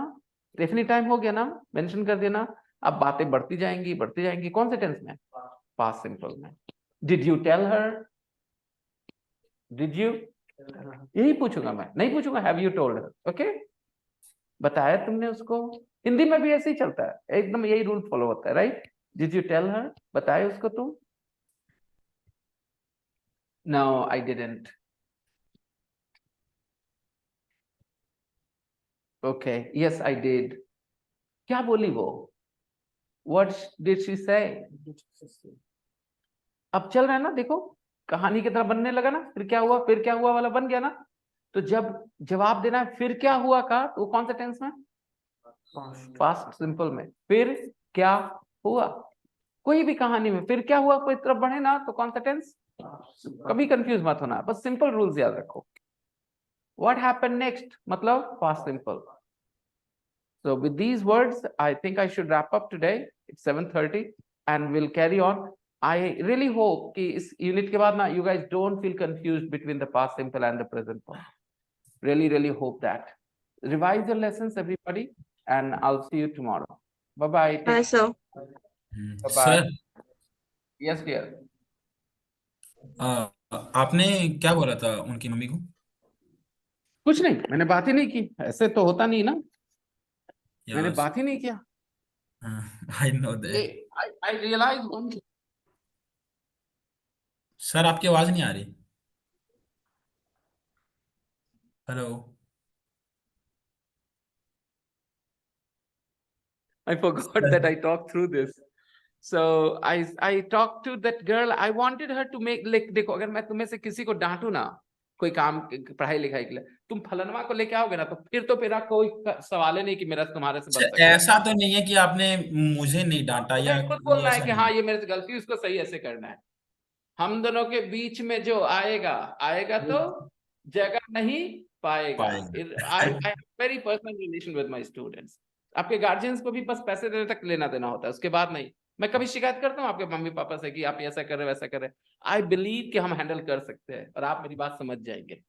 definite time हो गया ना, मेंशन कर देना. अब बातें बढ़ती जाएंगी. कौन से टेंस में? पास्ट सिंपल में. Did you tell her? Did you? यही पूछूंगा मैं, नहीं पूछूंगा have you told her. Okay, बताया तुमने उसको? हिंदी में भी ऐसे ही चलता है, एकदम यही रूल फॉलो होता है, right? Did you tell her? बताया उसको तुम? No I didn't. Okay, yes I did. क्या बोली वो? What did she say? अब चल रहा है ना, देखो कहानी की तरह बनने लगा ना. फिर क्या हुआ वाला बन गया ना. तो जब जवाब देना है फिर क्या हुआ का, तो कौन सा टेंस में? पास्ट सिंपल में. फिर क्या हुआ, कोई भी कहानी में फिर क्या हुआ कोई तरफ बढ़े ना, तो कौन सा टेंस? कभी कंफ्यूज मत होना, बस सिंपल रूल्स याद रखो. व्हाट हैपेंड नेक्स्ट मतलब past simple. So with these words, I think I should wrap up today. It's 7:30 and we'll carry on. I really hope कि इस unit के बाद ना you guys don't feel confused between the past simple and the present form. Really hope that. Revise your lessons, everybody, and I'll see you tomorrow. Bye-bye. Bye, sir. Bye-bye. Sir, Yes, dear. आपने क्या बोला था उनकी mummy को? कुछ नहीं, मैंने बात ही नहीं की. ऐसे तो होता नहीं ना, मैंने Yes, बात ही नहीं किया. I know that. I realize one thing. Sir आपकी आवाज नहीं आ रही. Hello. I forgot that I talked through this. So I talked to that girl. I wanted her to make, like, देखो अगर मैं तुम्हें से किसी को डांटू ना कोई काम पढ़ाई लिखाई के लिए, तुम फलनवा को लेके आओगे ना, तो फिर मेरा कोई सवाल ही नहीं कि मेरा तुम्हारे से बन सकता है. ऐसा तो नहीं है कि आपने मुझे नहीं डांटा या खुद बोलना है ऐसा कि नहीं. हाँ ये मेरे से गलती, उसको सही ऐसे करना है. हम दोनों के बीच में जो आएगा तो जगह नहीं पाएगा. I have very personal relation with my students. आपके गार्जियंस को भी बस पैसे देने तक लेना देना होता है, उसके बाद नहीं. मैं कभी शिकायत करता हूँ आपके मम्मी पापा से कि आप ऐसा कर रहे वैसा कर रहे. आई बिलीव कि हम हैंडल कर सकते हैं और आप मेरी बात समझ जाएंगे.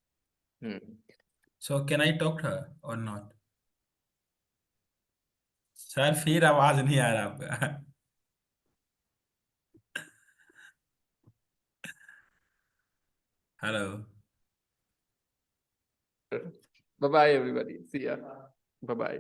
So can I talk to her or not? Sir फिर आवाज नहीं आ रहा आपका. Hello. Bye bye everybody. See ya. Bye bye.